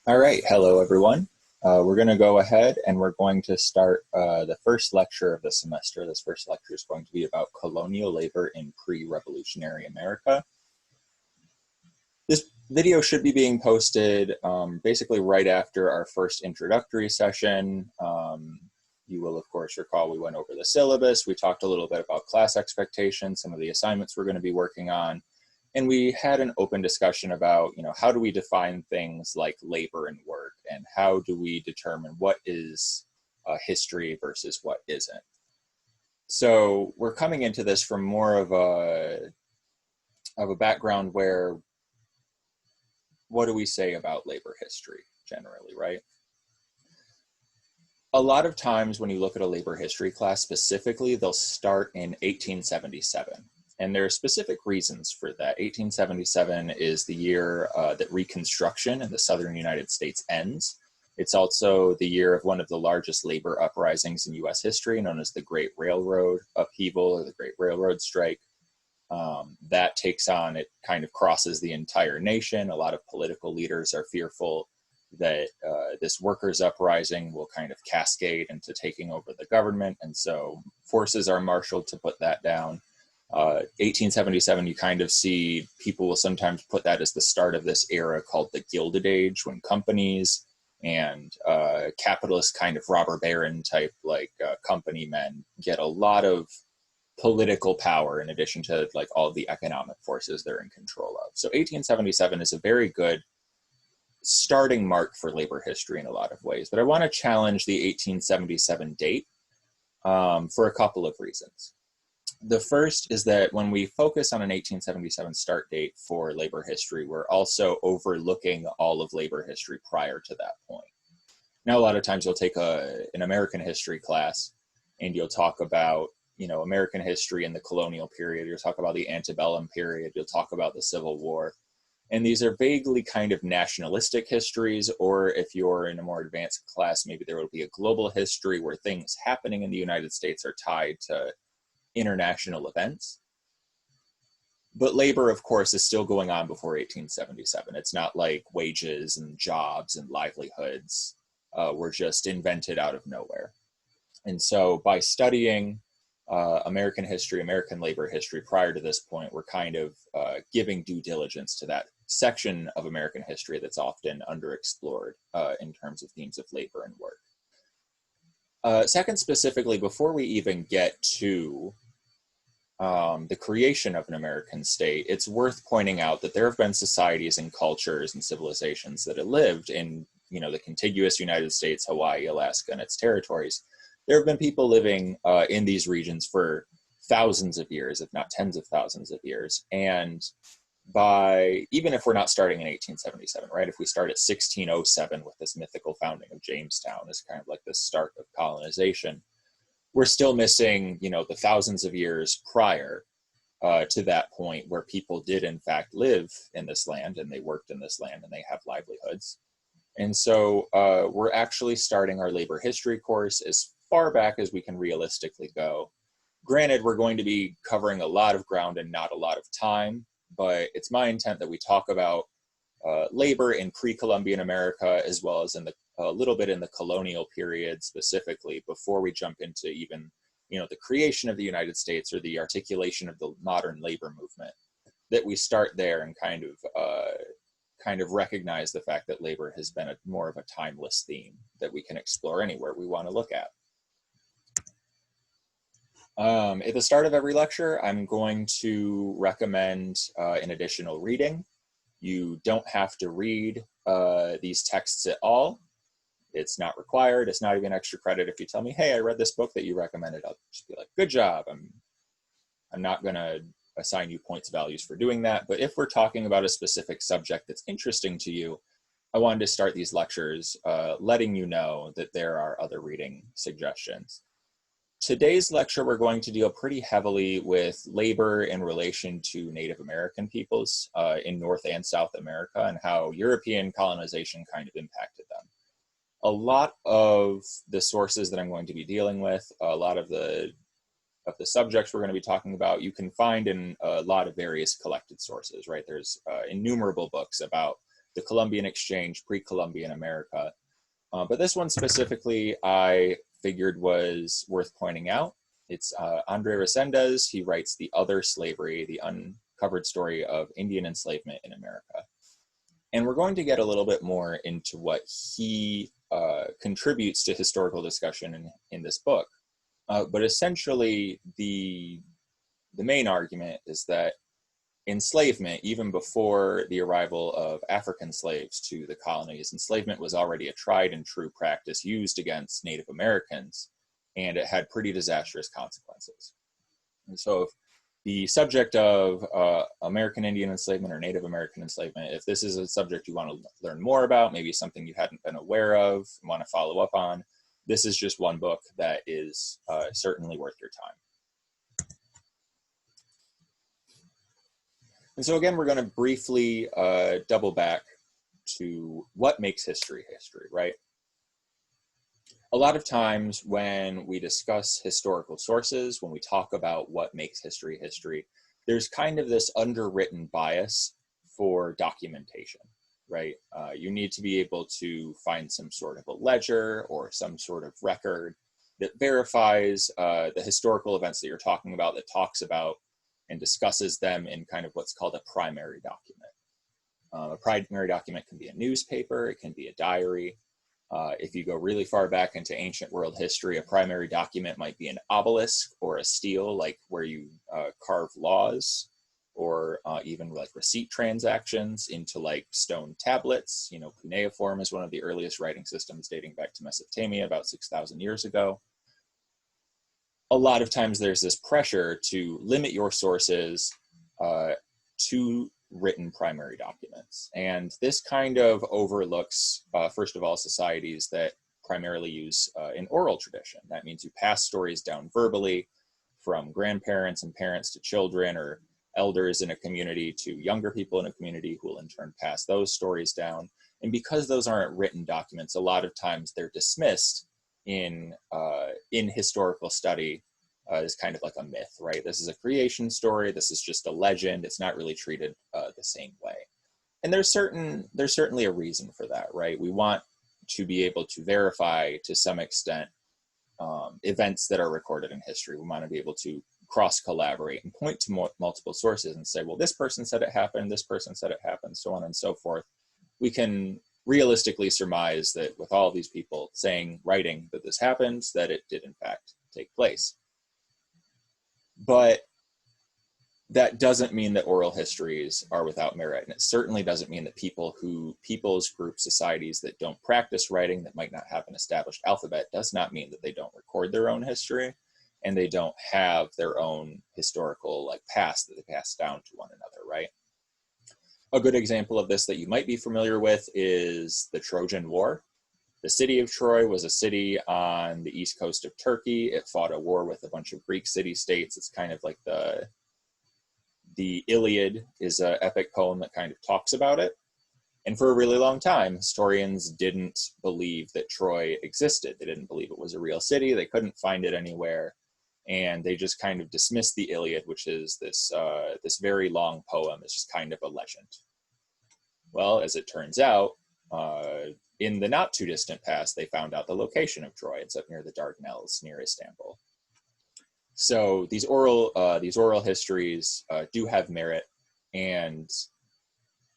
All right, hello everyone. We're going to go ahead and we're going to start the first lecture of the semester. This first lecture is going to be about colonial labor in pre-revolutionary America. This video should be being posted basically right after our first introductory session. You will, of course, recall we went over the syllabus. We talked a little bit about class expectations, some of the assignments we're going to be working on. And we had an open discussion about, how do we define things like labor and work, and how do we determine what is history versus what isn't. So we're coming into this from more of a background where, what do we say about labor history generally, right? A lot of times when you look at a labor history class specifically, they'll start in 1877. And there are specific reasons for that. 1877 is the year that Reconstruction in the southern United States ends. It's also the year of one of the largest labor uprisings in US history, known as the Great Railroad Upheaval or the Great Railroad Strike. That takes on, it kind of crosses the entire nation. A lot of political leaders are fearful that this workers' uprising will kind of cascade into taking over the government. And so forces are marshaled to put that down. 1877, you kind of see people will sometimes put that as the start of this era called the Gilded Age, when companies and capitalist kind of robber baron type company men get a lot of political power in addition to like all the economic forces they're in control of. So 1877 is a very good starting mark for labor history in a lot of ways. But I want to challenge the 1877 date for a couple of reasons. The first is that when we focus on an 1877 start date for labor history, we're also overlooking all of labor history prior to that point. Now, a lot of times you'll take an American history class and you'll talk about, American history in the colonial period. You'll talk about the antebellum period. You'll talk about the Civil War. And these are vaguely kind of nationalistic histories, or if you're in a more advanced class, maybe there will be a global history where things happening in the United States are tied to international events. But labor, of course, is still going on before 1877. It's not like wages and jobs and livelihoods were just invented out of nowhere. And so by studying American history, American labor history prior to this point, we're kind of giving due diligence to that section of American history that's often underexplored in terms of themes of labor and work. Second, specifically, before we even get to the creation of an American state, it's worth pointing out that there have been societies and cultures and civilizations that have lived in, the contiguous United States, Hawaii, Alaska, and its territories. There have been people living in these regions for thousands of years, if not tens of thousands of years. And even if we're not starting in 1877, right? If we start at 1607 with this mythical founding of Jamestown as kind of like the start of colonization, we're still missing, the thousands of years prior to that point where people did in fact live in this land and they worked in this land and they have livelihoods. And so we're actually starting our labor history course as far back as we can realistically go. Granted, we're going to be covering a lot of ground and not a lot of time, but it's my intent that we talk about labor in pre-Columbian America as well as in a little bit in the colonial period specifically, before we jump into even, the creation of the United States or the articulation of the modern labor movement, that we start there and kind of recognize the fact that labor has been more of a timeless theme that we can explore anywhere we want to look at. At the start of every lecture, I'm going to recommend an additional reading. You don't have to read these texts at all. It's not required. It's not even extra credit. If you tell me, hey, I read this book that you recommended, I'll just be like, good job. I'm not going to assign you points values for doing that. But if we're talking about a specific subject that's interesting to you, I wanted to start these lectures letting you know that there are other reading suggestions. Today's lecture, we're going to deal pretty heavily with labor in relation to Native American peoples in North and South America and how European colonization kind of impacted them. A lot of the sources that I'm going to be dealing with, a lot of the subjects we're going to be talking about, you can find in a lot of various collected sources, right? There's innumerable books about the Columbian Exchange, Pre-Columbian America. But this one specifically I figured was worth pointing out. It's Andre Resendez. He writes The Other Slavery, the uncovered story of Indian enslavement in America. And we're going to get a little bit more into what he contributes to historical discussion in this book. But essentially, the main argument is that enslavement, even before the arrival of African slaves to the colonies, enslavement was already a tried and true practice used against Native Americans, and it had pretty disastrous consequences. And so if the subject of American Indian enslavement or Native American enslavement, if this is a subject you want to learn more about, maybe something you hadn't been aware of, want to follow up on, this is just one book that is certainly worth your time. And so again, we're going to briefly double back to what makes history history, right? A lot of times when we discuss historical sources, when we talk about what makes history history, there's kind of this underwritten bias for documentation, right? You need to be able to find some sort of a ledger or some sort of record that verifies the historical events that you're talking about, that talks about and discusses them in kind of what's called a primary document. A primary document can be a newspaper, it can be a diary. If you go really far back into ancient world history, a primary document might be an obelisk or a stele, like where you carve laws, or even like receipt transactions into like stone tablets. You know, cuneiform is one of the earliest writing systems dating back to Mesopotamia about 6,000 years ago. A lot of times there's this pressure to limit your sources to written primary documents. And this kind of overlooks, first of all, societies that primarily use an oral tradition. That means you pass stories down verbally from grandparents and parents to children, or elders in a community to younger people in a community who will in turn pass those stories down. And because those aren't written documents, a lot of times they're dismissed in historical study is kind of like a myth, right? This is a creation story. This is just a legend. It's not really treated the same way. And there's certainly a reason for that, right? We want to be able to verify to some extent events that are recorded in history. We want to be able to cross-collaborate and point to multiple sources and say, well, this person said it happened, this person said it happened, so on and so forth. We can realistically surmise that with all these people writing that this happened, that it did in fact take place. But that doesn't mean that oral histories are without merit. And it certainly doesn't mean that people's groups, societies that don't practice writing, that might not have an established alphabet, does not mean that they don't record their own history and they don't have their own historical past that they pass down to one another, right? A good example of this that you might be familiar with is the Trojan War. The city of Troy was a city on the east coast of Turkey. It fought a war with a bunch of Greek city-states. It's kind of like the Iliad is an epic poem that kind of talks about it. And for a really long time, historians didn't believe that Troy existed. They didn't believe it was a real city. They couldn't find it anywhere. And they just kind of dismissed the Iliad, which is this very long poem, as just kind of a legend. Well, as it turns out, in the not too distant past, they found out the location of Troy. It's up near the Dardanelles, near Istanbul. So these oral histories do have merit, and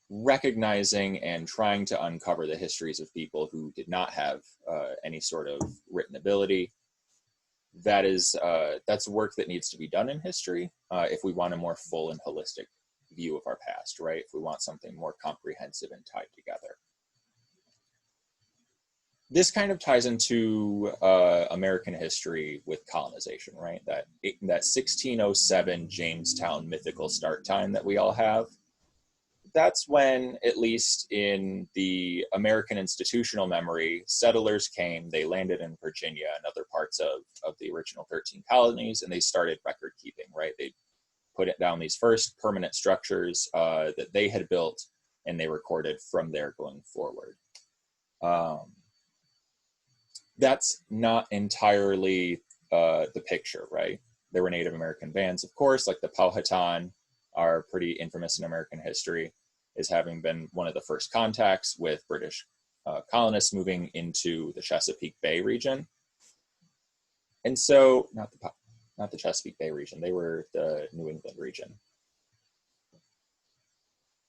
recognizing and trying to uncover the histories of people who did not have any sort of written ability, that's work that needs to be done in history if we want a more full and holistic view of our past, right? If we want something more comprehensive and tied together. This kind of ties into American history with colonization, right? That 1607 Jamestown mythical start time that we all have. That's when, at least in the American institutional memory, settlers came, they landed in Virginia and other parts of the original 13 colonies, and they started record keeping, right? They put it down these first permanent structures that they had built, and they recorded from there going forward. That's not entirely the picture, right? There were Native American bands, of course, like the Powhatan are pretty infamous in American history. as having been one of the first contacts with British colonists moving into the Chesapeake Bay region. And so, not the Chesapeake Bay region, they were the New England region.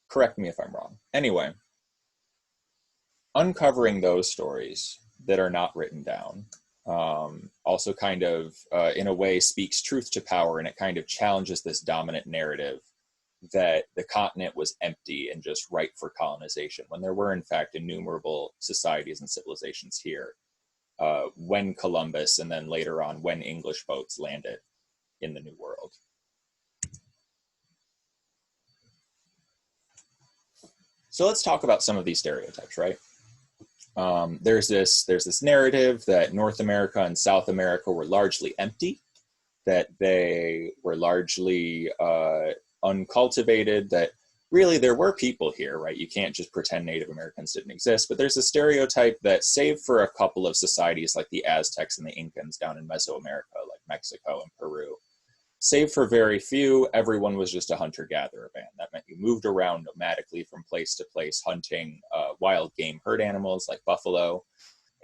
Correct me if I'm wrong. Anyway, uncovering those stories that are not written down also kind of, in a way, speaks truth to power, and it kind of challenges this dominant narrative that the continent was empty and just ripe for colonization, when there were, in fact, innumerable societies and civilizations here when Columbus, and then later on when English boats landed in the New World. So let's talk about some of these stereotypes, right? There's this narrative that North America and South America were largely empty, that they were largely uncultivated, that really there were people here, right? You can't just pretend Native Americans didn't exist, but there's a stereotype that, save for a couple of societies like the Aztecs and the Incans down in Mesoamerica, like Mexico and Peru, save for very few, everyone was just a hunter-gatherer band. That meant you moved around nomadically from place to place, hunting wild game herd animals like buffalo.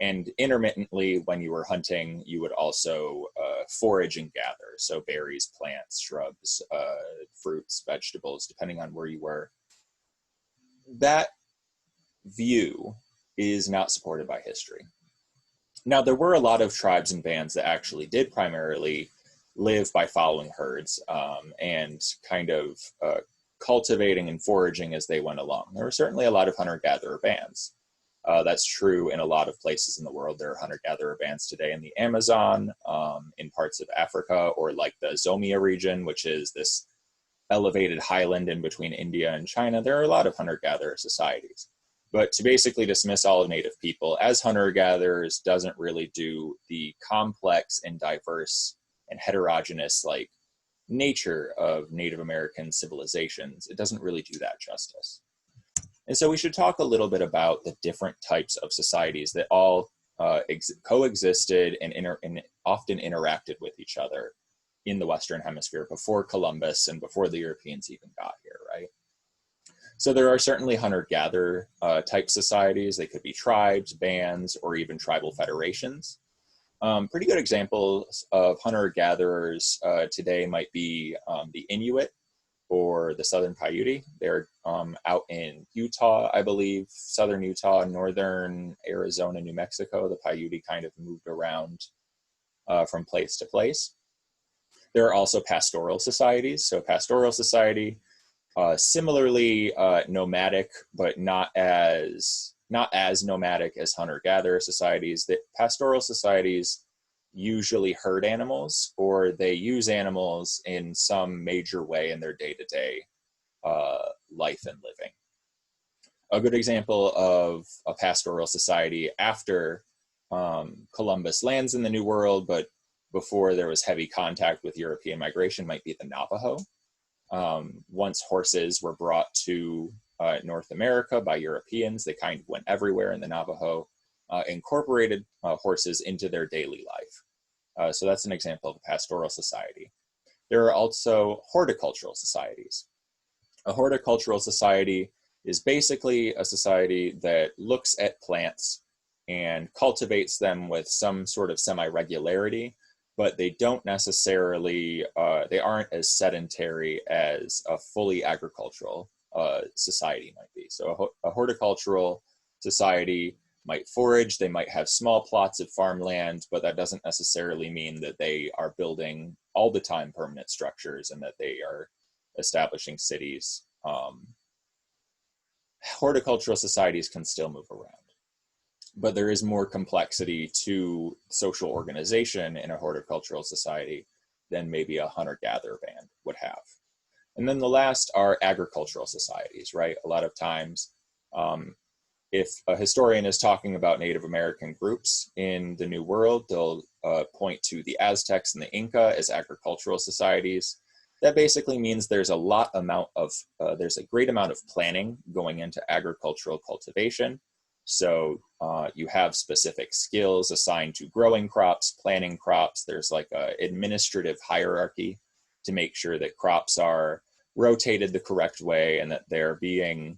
And intermittently, when you were hunting, you would also forage and gather. So berries, plants, shrubs, fruits, vegetables, depending on where you were. That view is not supported by history. Now, there were a lot of tribes and bands that actually did primarily live by following herds and kind of cultivating and foraging as they went along. There were certainly a lot of hunter-gatherer bands. That's true in a lot of places in the world. There are hunter-gatherer bands today in the Amazon, in parts of Africa, or like the Zomia region, which is this elevated highland in between India and China. There are a lot of hunter-gatherer societies. But to basically dismiss all of Native people as hunter-gatherers doesn't really do the complex and diverse and heterogeneous like nature of Native American civilizations. It doesn't really do that justice. And so we should talk a little bit about the different types of societies that all coexisted and often interacted with each other in the Western Hemisphere before Columbus and before the Europeans even got here, right? So there are certainly hunter-gatherer type societies. They could be tribes, bands, or even tribal federations. Pretty good examples of hunter-gatherers today might be the Inuit or the Southern Paiute. They're out in Utah, I believe, southern Utah, northern Arizona, New Mexico. The Paiute kind of moved around from place to place. There are also pastoral societies. So pastoral society, similarly nomadic, but not as nomadic as hunter-gatherer societies. That pastoral societies usually herd animals, or they use animals in some major way in their day-to-day life and living. A good example of a pastoral society after Columbus lands in the New World, but before there was heavy contact with European migration, might be the Navajo. Once horses were brought to North America by Europeans, they kind of went everywhere, and the Navajo incorporated horses into their daily life. So that's an example of a pastoral society. There are also horticultural societies. A horticultural society is basically a society that looks at plants and cultivates them with some sort of semi-regularity, but they don't necessarily, they aren't as sedentary as a fully agricultural society might be. So a horticultural society might forage, they might have small plots of farmland, but that doesn't necessarily mean that they are building all the time permanent structures and that they are establishing cities. Horticultural societies can still move around, but there is more complexity to social organization in a horticultural society than maybe a hunter-gatherer band would have. And then the last are agricultural societies, right? A lot of times, if a historian is talking about Native American groups in the New World, they'll point to the Aztecs and the Inca as agricultural societies. That basically means there's a great amount of planning going into agricultural cultivation. So you have specific skills assigned to growing crops, planting crops. There's like an administrative hierarchy to make sure that crops are rotated the correct way and that they're being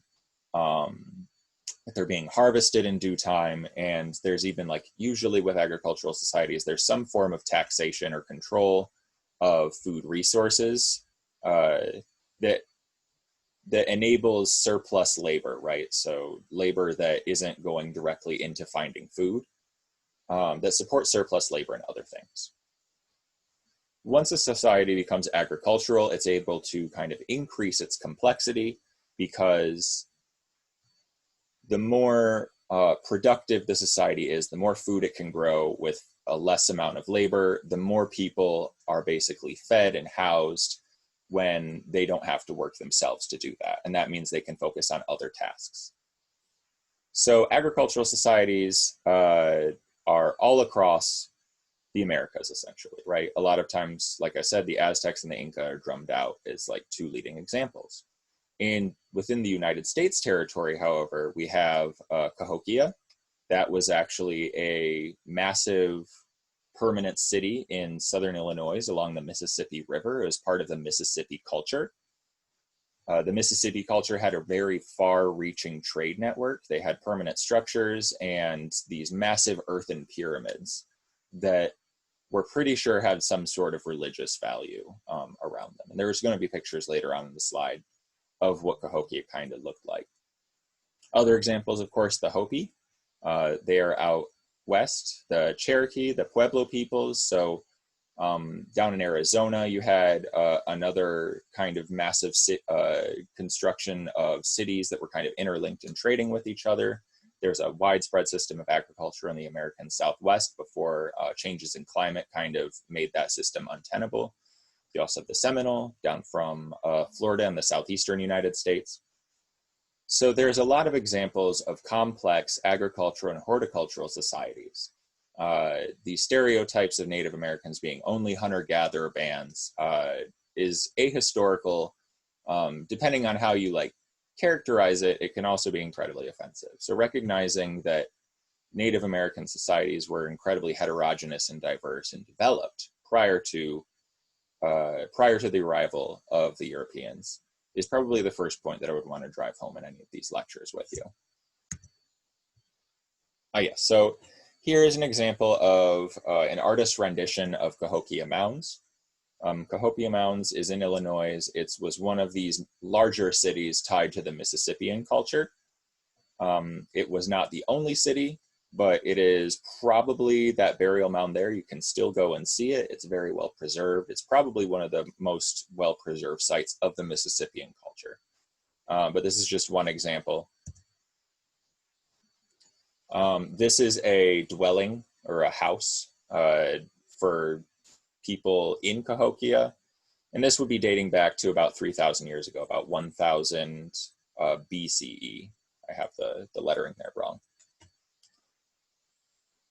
that they're being harvested in due time. And there's even like, usually with agricultural societies, there's some form of taxation or control of food resources that enables surplus labor, right? So labor that isn't going directly into finding food, that supports surplus labor and other things. Once a society becomes agricultural, it's able to kind of increase its complexity, because the more productive the society is, the more food it can grow with a less amount of labor, the more people are basically fed and housed when they don't have to work themselves to do that. And that means they can focus on other tasks. So agricultural societies are all across the Americas, essentially, right? A lot of times, like I said, the Aztecs and the Inca are drummed out as like two leading examples. And within the United States territory, however, we have Cahokia. That was actually a massive permanent city in southern Illinois along the Mississippi River. It was part of the Mississippi culture. The Mississippi culture had a very far-reaching trade network. They had permanent structures and these massive earthen pyramids that we're pretty sure had some sort of religious value around them. And there's going to be pictures later on in the slide of what Cahokia kind of looked like. Other examples, of course, the Hopi. They are out west. The Cherokee, the Pueblo peoples. So down in Arizona, you had another kind of massive construction of cities that were kind of interlinked and trading with each other. There's a widespread system of agriculture in the American Southwest before changes in climate kind of made that system untenable. You also have the Seminole down from Florida and the southeastern United States. So there's a lot of examples of complex agricultural and horticultural societies. The stereotypes of Native Americans being only hunter-gatherer bands is ahistorical. Depending on how you like characterize it, it can also be incredibly offensive. So recognizing that Native American societies were incredibly heterogeneous and diverse and developed prior to the arrival of the Europeans is probably the first point that I would want to drive home in any of these lectures with you. Yes, so here is an example of an artist's rendition of Cahokia Mounds. Cahokia Mounds is in Illinois. It was one of these larger cities tied to the Mississippian culture. It was not the only city, but it is probably that burial mound there. You can still go and see it. It's very well preserved. It's probably one of the most well-preserved sites of the Mississippian culture. But this is just one example. This is a dwelling or a house for people in Cahokia. And this would be dating back to about 3,000 years ago, about 1000 BCE. I have the lettering there wrong.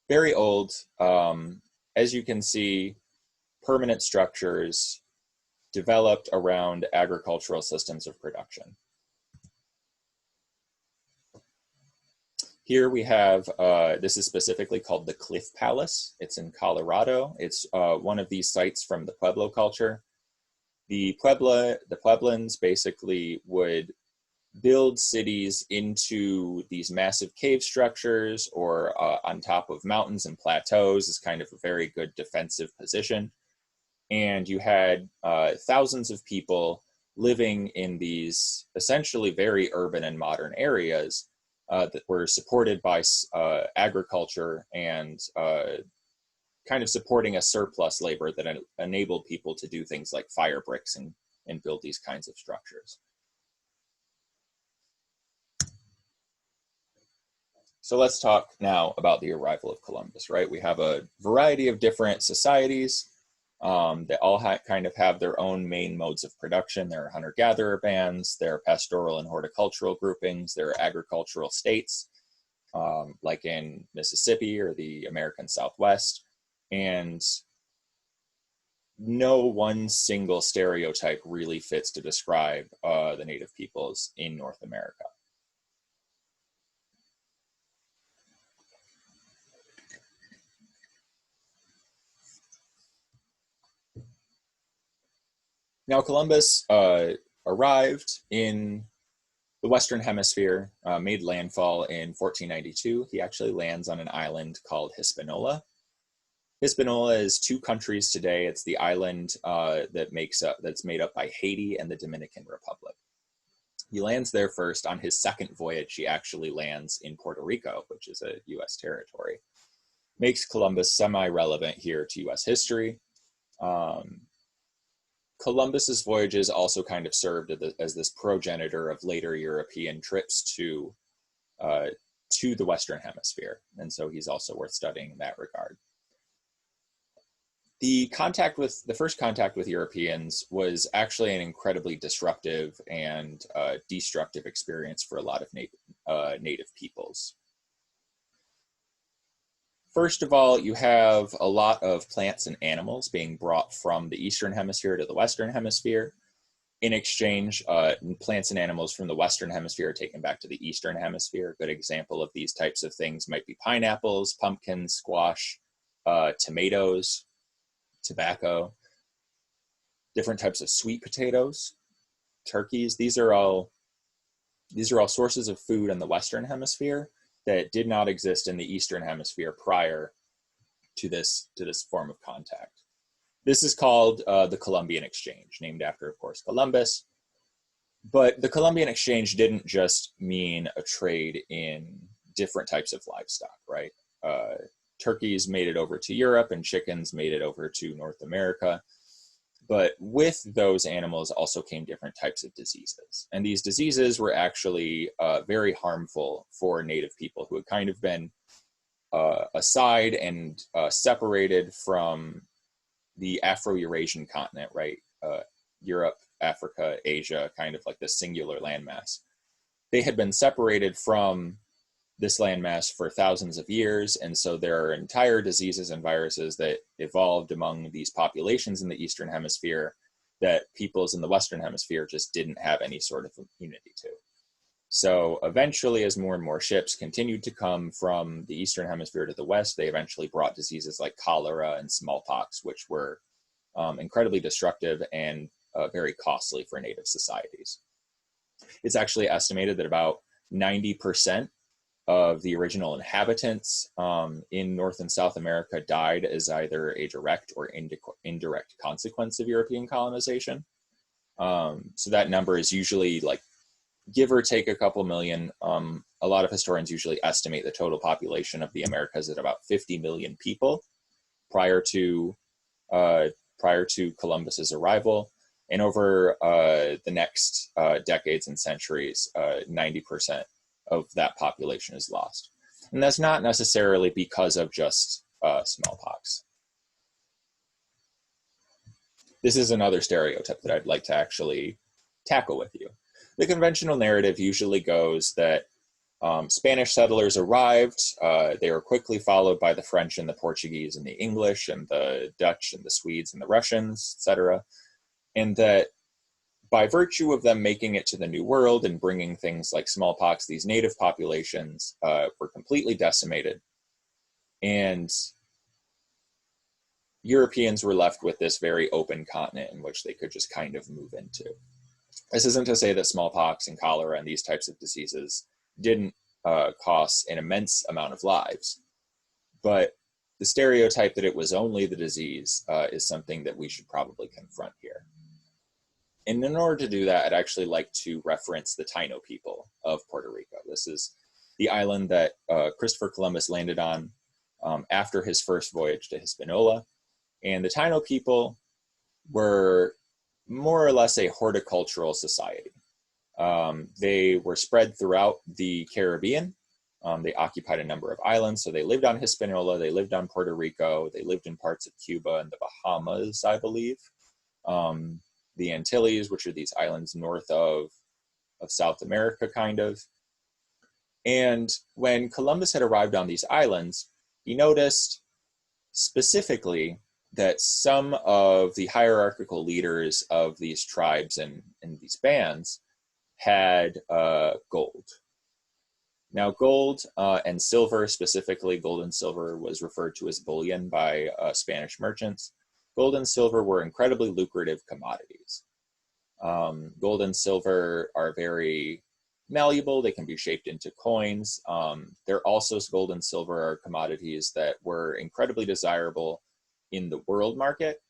Very old. As you can see, permanent structures developed around agricultural systems of production. Here we have, this is specifically called the Cliff Palace. It's in Colorado. It's one of these sites from the Pueblo culture. The Pueblans basically would build cities into these massive cave structures or on top of mountains and plateaus is kind of a very good defensive position. And you had thousands of people living in these essentially very urban and modern areas that were supported by agriculture and kind of supporting a surplus labor that enabled people to do things like fire bricks and build these kinds of structures. So let's talk now about the arrival of Columbus, right? We have a variety of different societies that all kind of have their own main modes of production. There are hunter-gatherer bands, there are pastoral and horticultural groupings, there are agricultural states, like in Mississippi or the American Southwest. And no one single stereotype really fits to describe the Native peoples in North America. Now, Columbus arrived in the Western Hemisphere, made landfall in 1492. He actually lands on an island called Hispaniola. Hispaniola is two countries today. It's the island that's made up by Haiti and the Dominican Republic. He lands there first. On his second voyage, he actually lands in Puerto Rico, which is a U.S. territory. Makes Columbus semi-relevant here to U.S. history. Columbus's voyages also kind of served as this progenitor of later European trips to the Western Hemisphere, and so he's also worth studying in that regard. The first contact with Europeans was actually an incredibly disruptive and destructive experience for a lot of native peoples. First of all, you have a lot of plants and animals being brought from the Eastern Hemisphere to the Western Hemisphere. In exchange, plants and animals from the Western Hemisphere are taken back to the Eastern Hemisphere. A good example of these types of things might be pineapples, pumpkins, squash, tomatoes, tobacco, different types of sweet potatoes, turkeys. These are all sources of food in the Western Hemisphere that did not exist in the Eastern Hemisphere prior to this form of contact. This is called the Columbian Exchange, named after, of course, Columbus. But the Columbian Exchange didn't just mean a trade in different types of livestock, right? Turkeys made it over to Europe and chickens made it over to North America. But with those animals also came different types of diseases. And these diseases were actually very harmful for native people who had kind of been aside and separated from the Afro-Eurasian continent, right? Europe, Africa, Asia, kind of like this singular landmass. They had been separated from this landmass for thousands of years, and so there are entire diseases and viruses that evolved among these populations in the Eastern Hemisphere that peoples in the Western Hemisphere just didn't have any sort of immunity to. So eventually, as more and more ships continued to come from the Eastern Hemisphere to the West, they eventually brought diseases like cholera and smallpox, which were incredibly destructive and very costly for native societies. It's actually estimated that about 90% of the original inhabitants in North and South America died as either a direct or indirect consequence of European colonization. So that number is usually like, give or take a couple million. A lot of historians usually estimate the total population of the Americas at about 50 million people prior to Columbus's arrival. And over the next decades and centuries, 90% of that population is lost. And that's not necessarily because of just smallpox. This is another stereotype that I'd like to actually tackle with you. The conventional narrative usually goes that Spanish settlers arrived, they were quickly followed by the French and the Portuguese and the English and the Dutch and the Swedes and the Russians, etc. And that by virtue of them making it to the New World and bringing things like smallpox, these native populations were completely decimated. And Europeans were left with this very open continent in which they could just kind of move into. This isn't to say that smallpox and cholera and these types of diseases didn't cost an immense amount of lives, but the stereotype that it was only the disease is something that we should probably confront here. And in order to do that, I'd actually like to reference the Taino people of Puerto Rico. This is the island that Christopher Columbus landed on after his first voyage to Hispaniola. And the Taino people were more or less a horticultural society. They were spread throughout the Caribbean. They occupied a number of islands. So they lived on Hispaniola, they lived on Puerto Rico, they lived in parts of Cuba and the Bahamas, I believe. The Antilles, which are these islands north of South America, kind of. And when Columbus had arrived on these islands, he noticed specifically that some of the hierarchical leaders of these tribes and these bands had gold. Now, gold and silver, specifically gold and silver, was referred to as bullion by Spanish merchants. Gold and silver were incredibly lucrative commodities. Gold and silver are very malleable. They can be shaped into coins. They're also, gold and silver are commodities that were incredibly desirable in the world market.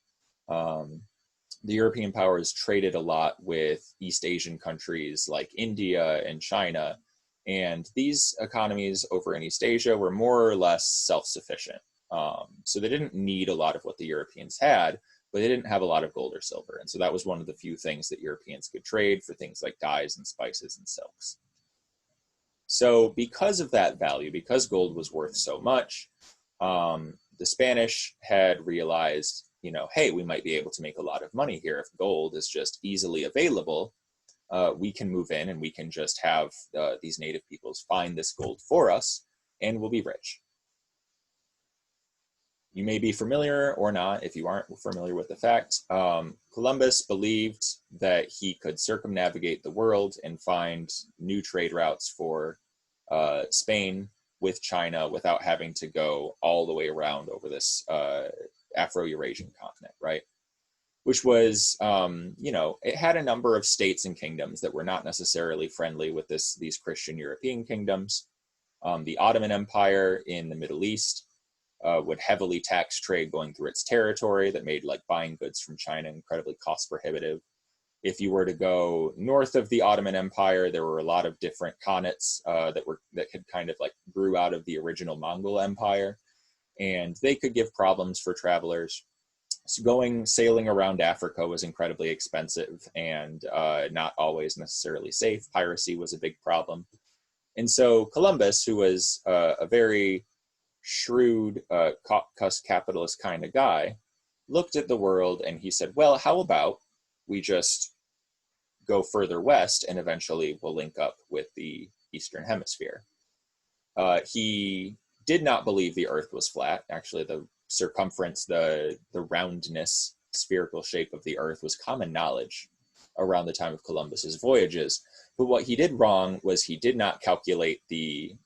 The European powers traded a lot with East Asian countries like India and China, and these economies over in East Asia were more or less self-sufficient. So they didn't need a lot of what the Europeans had, but they didn't have a lot of gold or silver. And so that was one of the few things that Europeans could trade for, things like dyes and spices and silks. So because of that value, because gold was worth so much, the Spanish had realized, hey, we might be able to make a lot of money here if gold is just easily available. We can move in and we can just have these native peoples find this gold for us, and we'll be rich. You may be familiar or not, if you aren't familiar with the fact, Columbus believed that he could circumnavigate the world and find new trade routes for Spain with China without having to go all the way around over this Afro-Eurasian continent, right? Which was, it had a number of states and kingdoms that were not necessarily friendly with these Christian European kingdoms. The Ottoman Empire in the Middle East would heavily tax trade going through its territory that made buying goods from China incredibly cost prohibitive. If you were to go north of the Ottoman Empire, there were a lot of different khanates that had kind of grew out of the original Mongol Empire, and they could give problems for travelers. So sailing around Africa was incredibly expensive and not always necessarily safe. Piracy was a big problem. And so Columbus, who was a very shrewd, capitalist kind of guy, looked at the world and he said, well, how about we just go further west and eventually we'll link up with the Eastern Hemisphere. He did not believe the Earth was flat. Actually, the circumference, the roundness, spherical shape of the Earth was common knowledge around the time of Columbus's voyages. But what he did wrong was he did not calculate the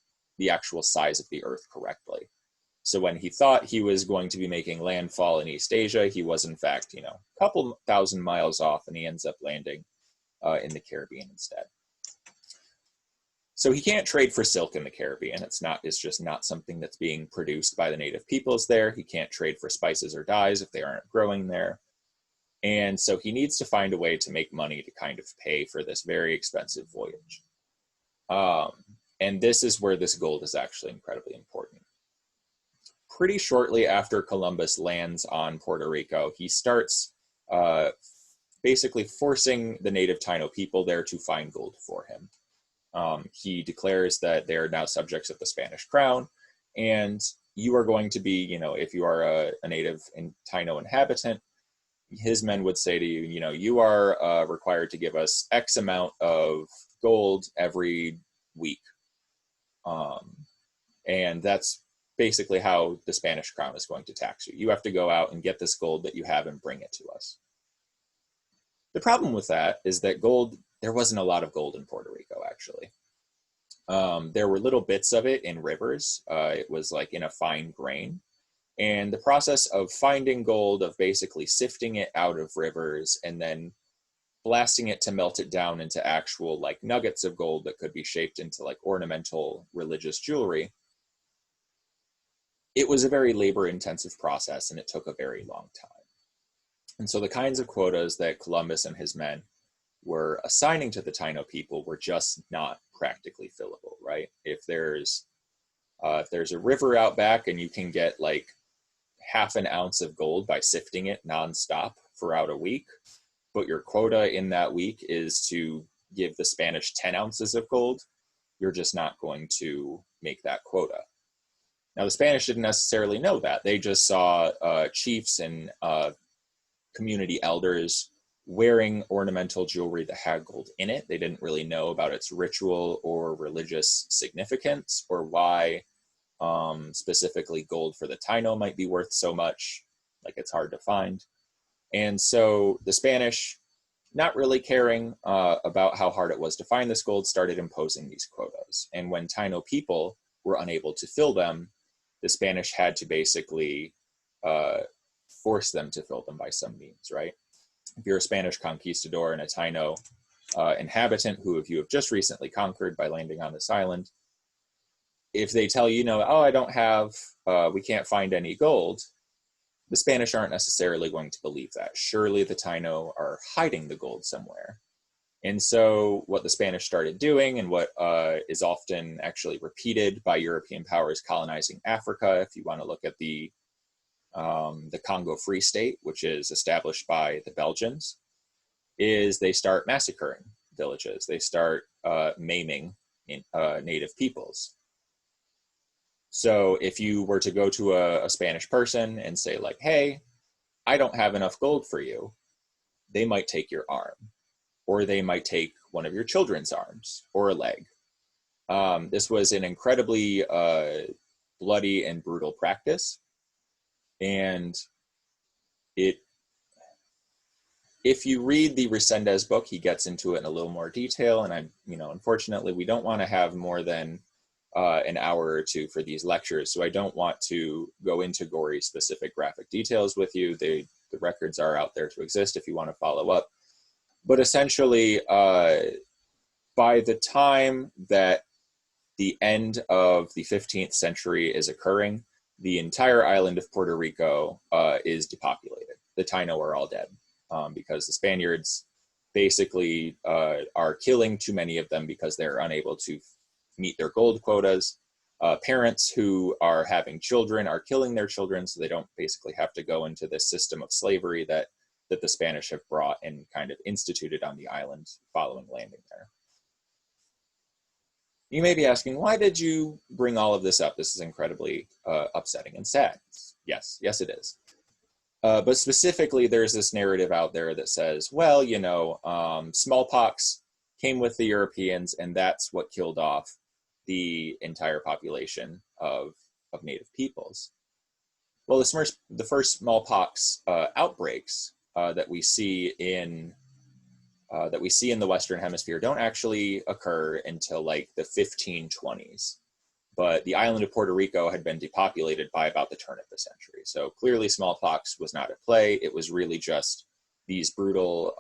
actual size of the Earth correctly. So when he thought he was going to be making landfall in East Asia, he was in fact, a couple thousand miles off, and he ends up landing in the Caribbean instead. So he can't trade for silk in the Caribbean. It's just not something that's being produced by the native peoples there. He can't trade for spices or dyes if they aren't growing there. And so he needs to find a way to make money to kind of pay for this very expensive voyage. And this is where this gold is actually incredibly important. Pretty shortly after Columbus lands on Puerto Rico, he starts basically forcing the native Taino people there to find gold for him. He declares that they are now subjects of the Spanish crown, and you are going to be, if you are a native Taino inhabitant, his men would say to you, you are required to give us X amount of gold every week. And that's basically how the Spanish crown is going to tax you. You have to go out and get this gold that you have and bring it to us. The problem with that is that there wasn't a lot of gold in Puerto Rico, actually. There were little bits of it in rivers. It was in a fine grain. And the process of finding gold, of basically sifting it out of rivers and then blasting it to melt it down into actual nuggets of gold that could be shaped into ornamental religious jewelry, it was a very labor-intensive process, and it took a very long time. And so the kinds of quotas that Columbus and his men were assigning to the Taino people were just not practically fillable, right? If there's a river out back and you can get half an ounce of gold by sifting it nonstop for out a week, but your quota in that week is to give the Spanish 10 ounces of gold, you're just not going to make that quota. Now, the Spanish didn't necessarily know that. They just saw chiefs and community elders wearing ornamental jewelry that had gold in it. They didn't really know about its ritual or religious significance, or why specifically gold for the Taino might be worth so much. It's hard to find. And so the Spanish, not really caring about how hard it was to find this gold, started imposing these quotas. And when Taino people were unable to fill them, the Spanish had to basically force them to fill them by some means, right? If you're a Spanish conquistador and a Taino inhabitant who you have just recently conquered by landing on this island, if they tell you, oh, I don't have, we can't find any gold, the Spanish aren't necessarily going to believe that. Surely the Taino are hiding the gold somewhere. And so what the Spanish started doing, and what is often actually repeated by European powers colonizing Africa, if you want to look at the Congo Free State, which is established by the Belgians, is they start massacring villages. They start maiming native peoples. So if you were to go to a Spanish person and say like, hey, I don't have enough gold for you, they might take your arm, or they might take one of your children's arms or a leg. This was an incredibly bloody and brutal practice. And if you read the Resendez book, he gets into it in a little more detail. And unfortunately, we don't want to have more than an hour or two for these lectures. So I don't want to go into gory specific graphic details with you. The records are out there to exist if you want to follow up. But essentially, by the time that the end of the 15th century is occurring, the entire island of Puerto Rico is depopulated. The Taino are all dead because the Spaniards basically are killing too many of them because they're unable to meet their gold quotas. Parents who are having children are killing their children so they don't basically have to go into this system of slavery that the Spanish have brought and kind of instituted on the island following landing there. You may be asking, why did you bring all of this up? This is incredibly upsetting and sad. Yes, it is. But specifically, there's this narrative out there that says, well, smallpox came with the Europeans, and that's what killed off the entire population of native peoples. Well, the first smallpox outbreaks that we see in the Western Hemisphere don't actually occur until like the 1520s. But the island of Puerto Rico had been depopulated by about the turn of the century. So clearly smallpox was not at play. It was really just these brutal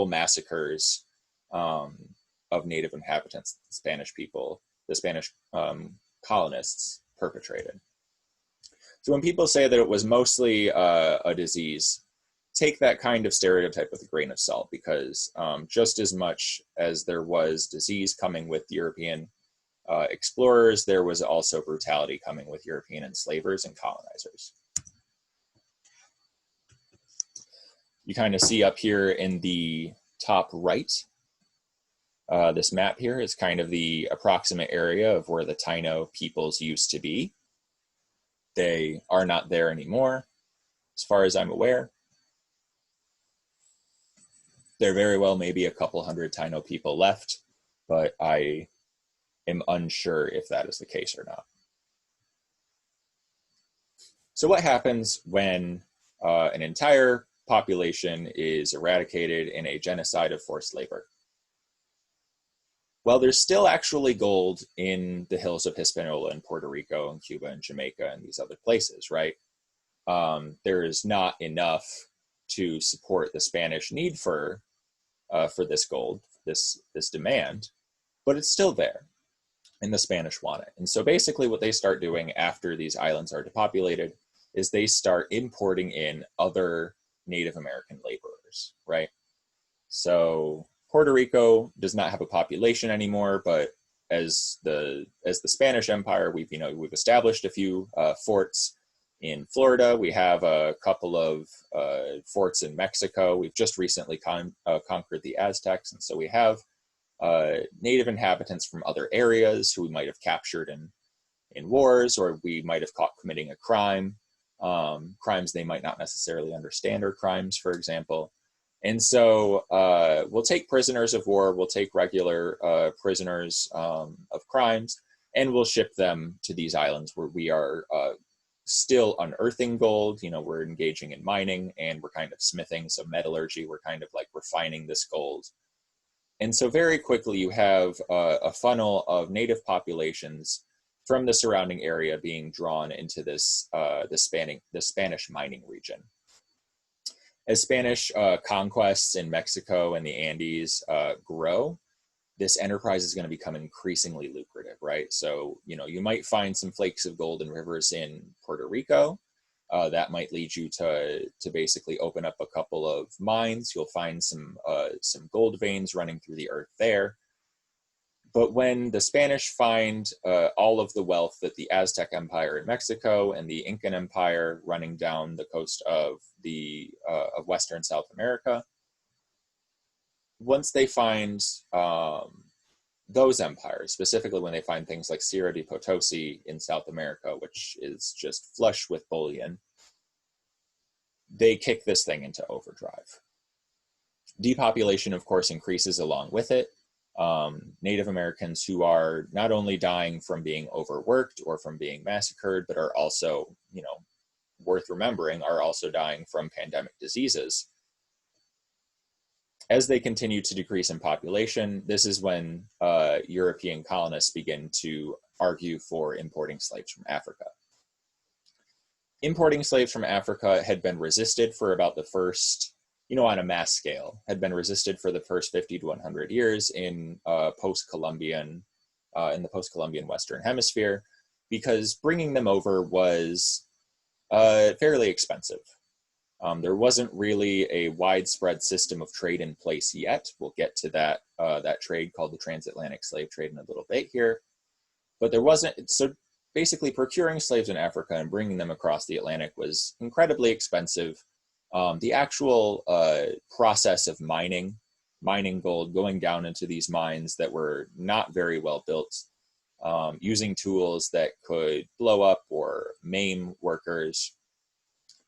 massacres of native inhabitants, the Spanish colonists perpetrated. So when people say that it was mostly a disease, take that kind of stereotype with a grain of salt, because just as much as there was disease coming with European explorers, there was also brutality coming with European enslavers and colonizers. You kind of see up here in the top right, this map here is kind of the approximate area of where the Taino peoples used to be. They are not there anymore, as far as I'm aware. There very well may be a couple hundred Taino people left, but I am unsure if that is the case or not. So what happens when an entire population is eradicated in a genocide of forced labor? Well, there's still actually gold in the hills of Hispaniola and Puerto Rico and Cuba and Jamaica and these other places, right? There is not enough to support the Spanish need for this gold, this demand, but it's still there, and the Spanish want it. And so basically what they start doing after these islands are depopulated is they start importing in other Native American laborers, right? So Puerto Rico does not have a population anymore, but as the Spanish Empire, we've established a few forts in Florida. We have a couple of forts in Mexico. We've just recently conquered the Aztecs, and so we have native inhabitants from other areas who we might have captured in wars, or we might have caught committing a crime, crimes they might not necessarily understand are crimes, for example. And so we'll take prisoners of war, we'll take regular prisoners of crimes, and we'll ship them to these islands where we are still unearthing gold. We're engaging in mining, and we're kind of smithing, so metallurgy, we're kind of like refining this gold. And so very quickly you have a funnel of native populations from the surrounding area being drawn into this the Spanish mining region. As Spanish conquests in Mexico and the Andes grow, this enterprise is going to become increasingly lucrative, right? So, you might find some flakes of gold in rivers in Puerto Rico. That might lead you to basically open up a couple of mines. You'll find some gold veins running through the earth there. But when the Spanish find all of the wealth that the Aztec Empire in Mexico and the Incan Empire running down the coast of Western South America, once they find those empires, specifically when they find things like Sierra de Potosi in South America, which is just flush with bullion, they kick this thing into overdrive. Depopulation, of course, increases along with it. Native Americans who are not only dying from being overworked or from being massacred, but are also, worth remembering, are also dying from pandemic diseases. As they continue to decrease in population, this is when European colonists begin to argue for importing slaves from Africa. Importing slaves from Africa had been resisted for about the first, on a mass scale, had been resisted for the first 50 to 100 years in the post-Columbian Western Hemisphere, because bringing them over was fairly expensive. There wasn't really a widespread system of trade in place yet. We'll get to that trade called the transatlantic slave trade in a little bit here. But there wasn't, so basically procuring slaves in Africa and bringing them across the Atlantic was incredibly expensive. The actual process of mining gold, going down into these mines that were not very well built, using tools that could blow up or maim workers.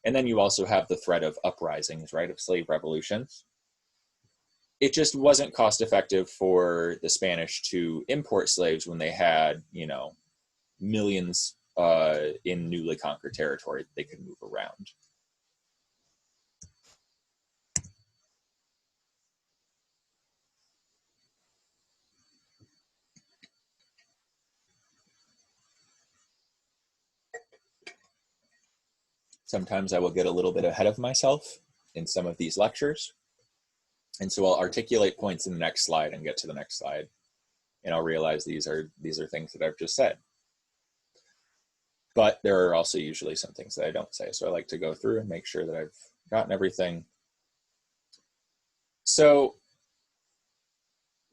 And then you also have the threat of uprisings, right, of slave revolutions. It just wasn't cost effective for the Spanish to import slaves when they had, millions in newly conquered territory that they could move around. Sometimes I will get a little bit ahead of myself in some of these lectures. And so I'll articulate points in the next slide and get to the next slide. And I'll realize these are things that I've just said. But there are also usually some things that I don't say. So I like to go through and make sure that I've gotten everything. So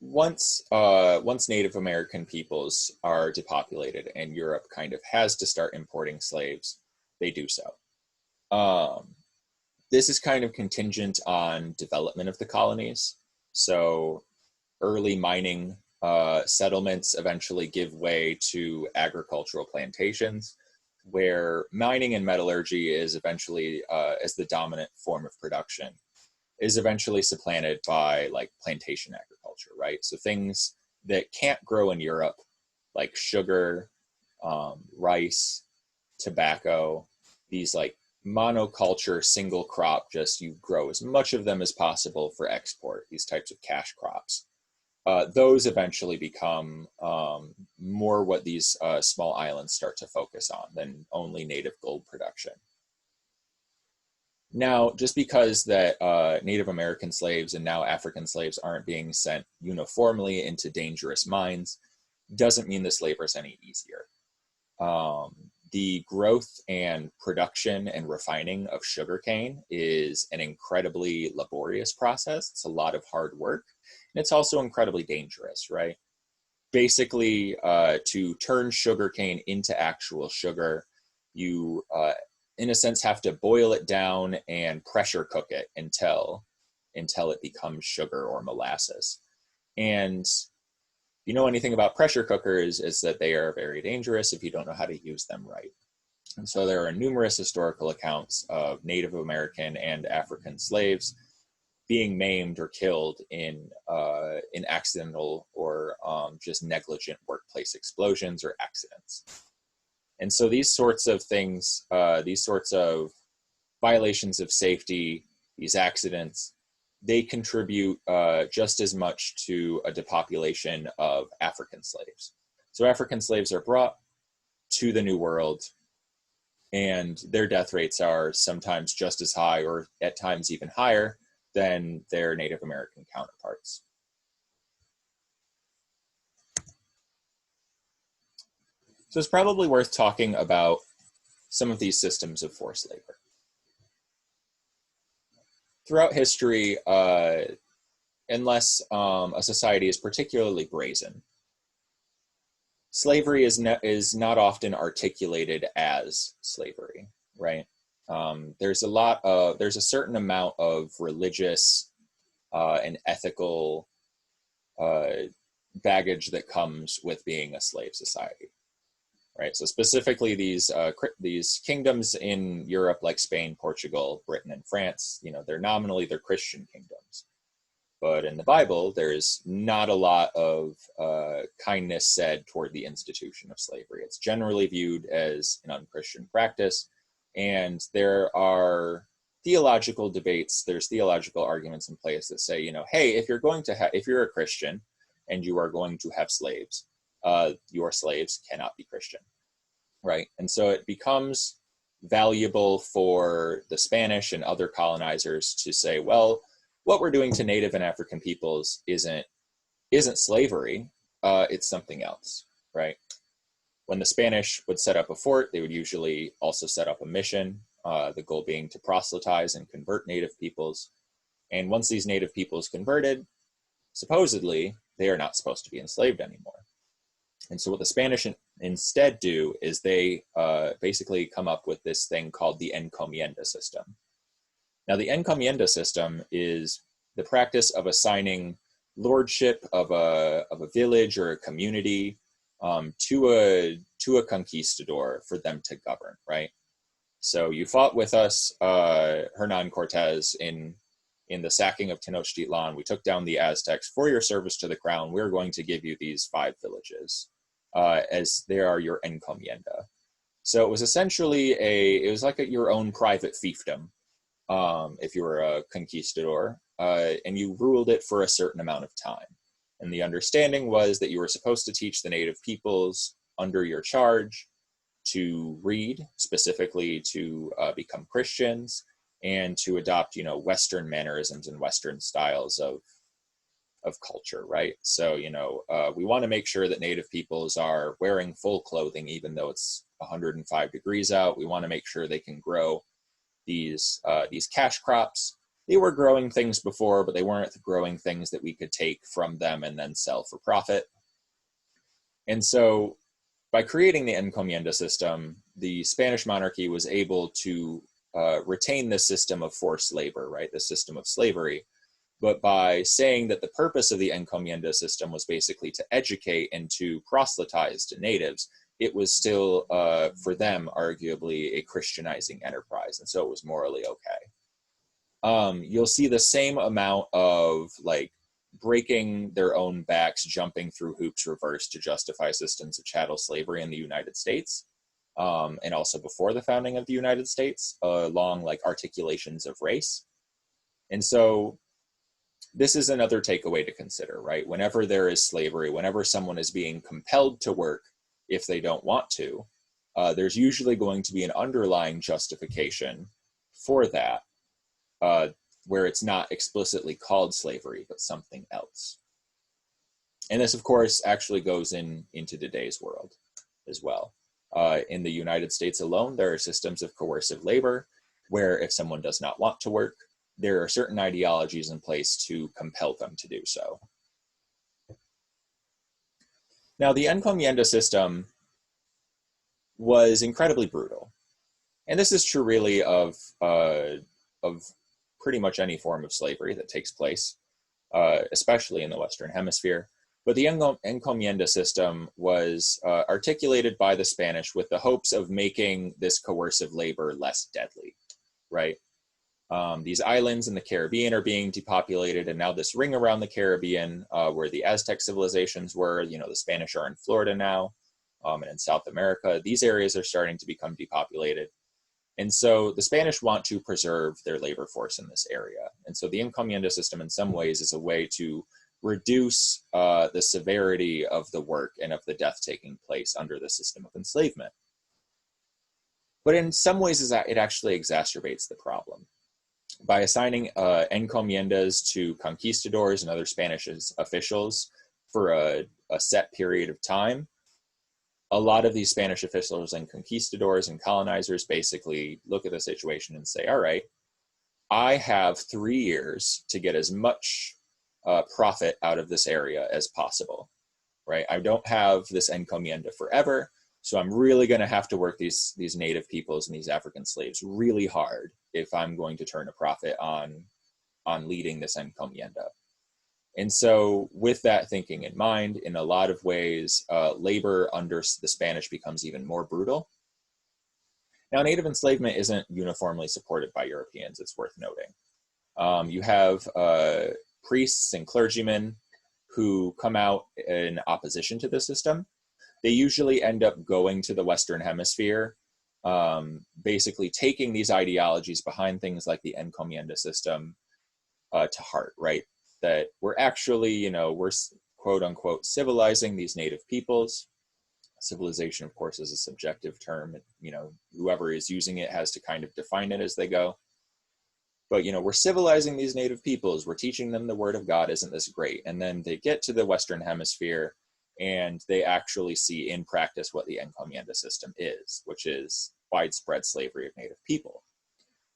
once Native American peoples are depopulated and Europe kind of has to start importing slaves, they do so. This is kind of contingent on development of the colonies. So early mining settlements eventually give way to agricultural plantations, where mining and metallurgy is eventually, as the dominant form of production, is eventually supplanted by like plantation agriculture, right? So things that can't grow in Europe, like sugar, rice, tobacco, these like monoculture, single crop, just you grow as much of them as possible for export, these types of cash crops. Those eventually become more what these small islands start to focus on than only native gold production. Now, just because that Native American slaves and now African slaves aren't being sent uniformly into dangerous mines doesn't mean the slavers any easier. The growth and production and refining of sugarcane is an incredibly laborious process. It's a lot of hard work, and it's also incredibly dangerous, right? Basically, to turn sugarcane into actual sugar, you, in a sense, have to boil it down and pressure cook it until it becomes sugar or molasses. And you know anything about pressure cookers is that they are very dangerous if you don't know how to use them right. And so there are numerous historical accounts of Native American and African slaves being maimed or killed in accidental or just negligent workplace explosions or accidents. And so these sorts of things, these sorts of violations of safety, these accidents, they contribute just as much to a depopulation of African slaves. So African slaves are brought to the New World. and their death rates are sometimes just as high or at times even higher than their Native American counterparts. So it's probably worth talking about some of these systems of forced labor. Throughout history, unless a society is particularly brazen, slavery is not often articulated as slavery, right? There's a certain amount of religious and ethical baggage that comes with being a slave society, right? So specifically these kingdoms in Europe, like Spain, Portugal, Britain, and France, they're Christian kingdoms. But in the Bible, there's not a lot of kindness said toward the institution of slavery. It's generally viewed as an unchristian practice, and there are theological debates, there's theological arguments in place that say, hey, if you're a Christian and you are going to have slaves, your slaves cannot be Christian, right? And so it becomes valuable for the Spanish and other colonizers to say, well, what we're doing to Native and African peoples isn't slavery, it's something else, right? When the Spanish would set up a fort, they would usually also set up a mission, the goal being to proselytize and convert Native peoples. And once these Native peoples converted, supposedly, they are not supposed to be enslaved anymore. And so what the Spanish instead do is they basically come up with this thing called the encomienda system. Now, the encomienda system is the practice of assigning lordship of a village or a community to a conquistador for them to govern, right? So you fought with us, Hernan Cortez, in the sacking of Tenochtitlan. We took down the Aztecs. For your service to the crown, we're going to give you these 5 villages as they are your encomienda. So it was essentially your own private fiefdom. If you were a conquistador, and you ruled it for a certain amount of time. And the understanding was that you were supposed to teach the Native peoples under your charge to read, specifically to become Christians, and to adopt, Western mannerisms and Western styles of culture, right? So, we want to make sure that Native peoples are wearing full clothing, even though it's 105 degrees out. We want to make sure they can grow these cash crops. They were growing things before, but they weren't growing things that we could take from them and then sell for profit. And so by creating the encomienda system, the Spanish monarchy was able to retain this system of forced labor, right? The system of slavery. But by saying that the purpose of the encomienda system was basically to educate and to proselytize to natives, it was still, for them, arguably a Christianizing enterprise. And so it was morally okay. You'll see the same amount of breaking their own backs, jumping through hoops reverse to justify systems of chattel slavery in the United States, and also before the founding of the United States, along articulations of race. And so this is another takeaway to consider, right? Whenever there is slavery, whenever someone is being compelled to work if they don't want to, there's usually going to be an underlying justification for that, where it's not explicitly called slavery, but something else. And this, of course, actually goes into today's world as well. In the United States alone, there are systems of coercive labor where if someone does not want to work, there are certain ideologies in place to compel them to do so. Now, the encomienda system was incredibly brutal. And this is true really of pretty much any form of slavery that takes place, especially in the Western Hemisphere. But the encomienda system was articulated by the Spanish with the hopes of making this coercive labor less deadly, right? These islands in the Caribbean are being depopulated, and now this ring around the Caribbean, where the Aztec civilizations were, the Spanish are in Florida now, and in South America, these areas are starting to become depopulated. And so the Spanish want to preserve their labor force in this area. And so the encomienda system in some ways is a way to reduce the severity of the work and of the death taking place under the system of enslavement. But in some ways, it actually exacerbates the problem. By assigning encomiendas to conquistadors and other Spanish officials for a set period of time, a lot of these Spanish officials and conquistadors and colonizers basically look at the situation and say, all right, I have 3 years to get as much profit out of this area as possible, right? I don't have this encomienda forever, so I'm really going to have to work these native peoples and these African slaves really hard if I'm going to turn a profit on leading this encomienda. And so with that thinking in mind, in a lot of ways, labor under the Spanish becomes even more brutal. Now, native enslavement isn't uniformly supported by Europeans, it's worth noting. You have priests and clergymen who come out in opposition to the system. They usually end up going to the Western Hemisphere, basically taking these ideologies behind things like the encomienda system to heart, right? That we're actually, we're quote unquote civilizing these native peoples. Civilization, of course, is a subjective term. Whoever is using it has to kind of define it as they go. But, we're civilizing these native peoples. We're teaching them the word of God. Isn't this great? And then they get to the Western Hemisphere and they actually see in practice what the encomienda system is, which is widespread slavery of native people.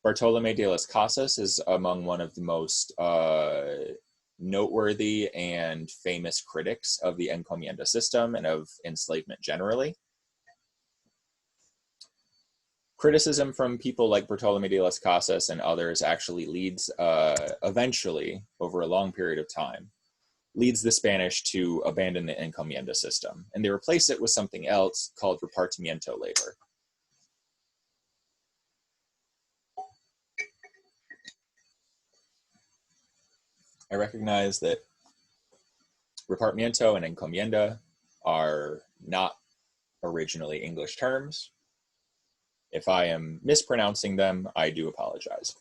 Bartolomé de las Casas is among one of the most noteworthy and famous critics of the encomienda system and of enslavement generally. Criticism from people like Bartolomé de las Casas and others actually leads, eventually, over a long period of time, leads the Spanish to abandon the encomienda system, and they replace it with something else called repartimiento labor. I recognize that repartimiento and encomienda are not originally English terms. If I am mispronouncing them, I do apologize.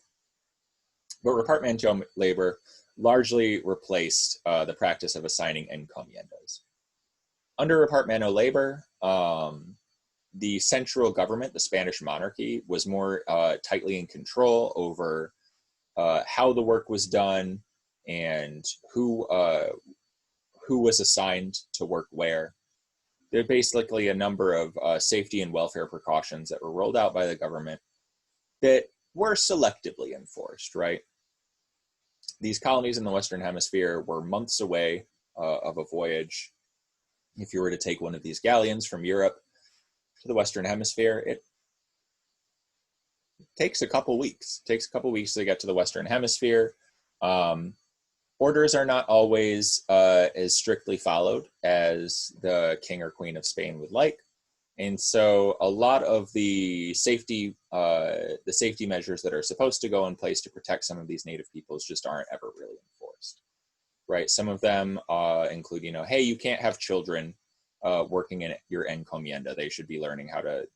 But repartimiento labor largely replaced the practice of assigning encomiendas. Under repartimiento labor, the central government, the Spanish monarchy, was more tightly in control over how the work was done and who was assigned to work where. There are basically a number of safety and welfare precautions that were rolled out by the government that were selectively enforced, right? These colonies in the Western Hemisphere were months away of a voyage. If you were to take one of these galleons from Europe to the Western Hemisphere, it takes a couple weeks. It takes a couple weeks to get to the Western Hemisphere. Orders are not always as strictly followed as the king or queen of Spain would like. And so a lot of the safety measures that are supposed to go in place to protect some of these native peoples just aren't ever really enforced, right? Some of them include, hey, you can't have children working in your encomienda. They should be learning how to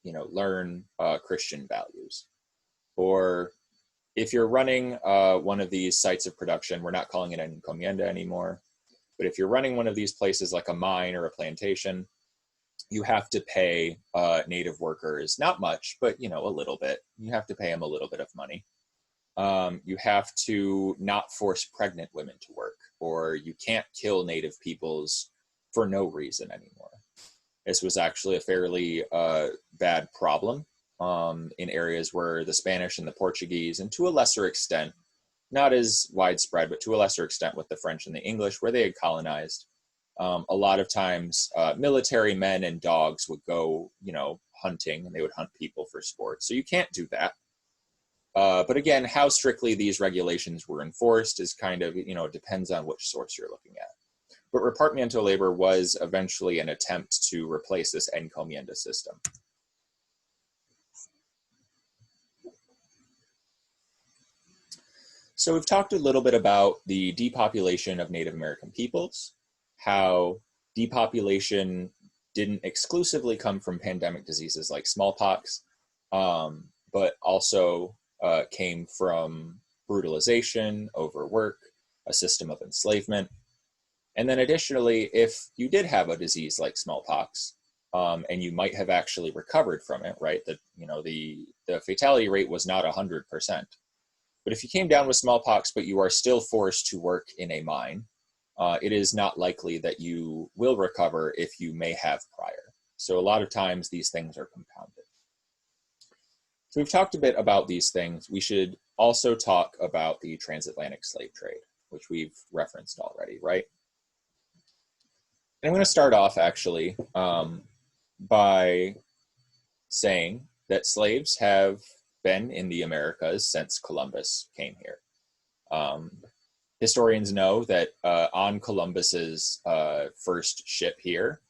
learn Christian values. Or if you're running one of these sites of production, we're not calling it an encomienda anymore, but if you're running one of these places like a mine or a plantation, you have to pay native workers, not much, but a little bit. You have to pay them a little bit of money. You have to not force pregnant women to work, or you can't kill native peoples for no reason anymore. This was actually a fairly bad problem in areas where the Spanish and the Portuguese, and to a lesser extent, not as widespread, but to a lesser extent with the French and the English, where they had colonized. A lot of times, military men and dogs would go, hunting, and they would hunt people for sport. So you can't do that. But again, how strictly these regulations were enforced is kind of, it depends on which source you're looking at. But repartimiento labor was eventually an attempt to replace this encomienda system. So we've talked a little bit about the depopulation of Native American peoples, how depopulation didn't exclusively come from pandemic diseases like smallpox, but also came from brutalization, overwork, a system of enslavement. And then additionally, if you did have a disease like smallpox, and you might have actually recovered from it, right? That, you know, the fatality rate was not 100%. But if you came down with smallpox, but you are still forced to work in a mine, it is not likely that you will recover if you may have prior. So a lot of times these things are compounded. So we've talked a bit about these things. We should also talk about the transatlantic slave trade, which we've referenced already, right? And I'm going to start off actually by saying that slaves have been in the Americas since Columbus came here. Historians know that on Columbus's first ship here,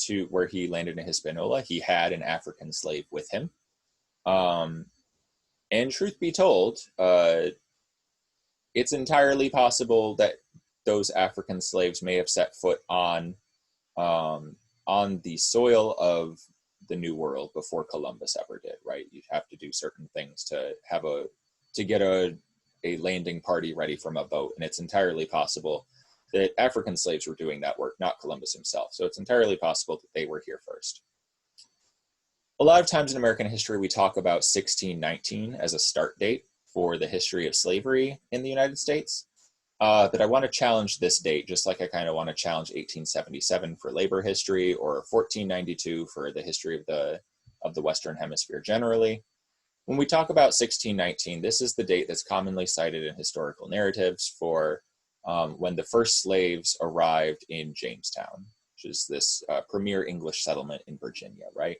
to where he landed in Hispaniola, he had an African slave with him. And truth be told, it's entirely possible that those African slaves may have set foot on the soil of the New World before Columbus ever did, right? You'd have to do certain things to get a landing party ready from a boat, and it's entirely possible that African slaves were doing that work, not Columbus himself. So it's entirely possible that they were here first. A lot of times in American history, we talk about 1619 as a start date for the history of slavery in the United States. But I want to challenge this date, just like I kind of want to challenge 1877 for labor history, or 1492 for the history of the Western Hemisphere generally. When we talk about 1619, this is the date that's commonly cited in historical narratives for when the first slaves arrived in Jamestown, which is this premier English settlement in Virginia, right?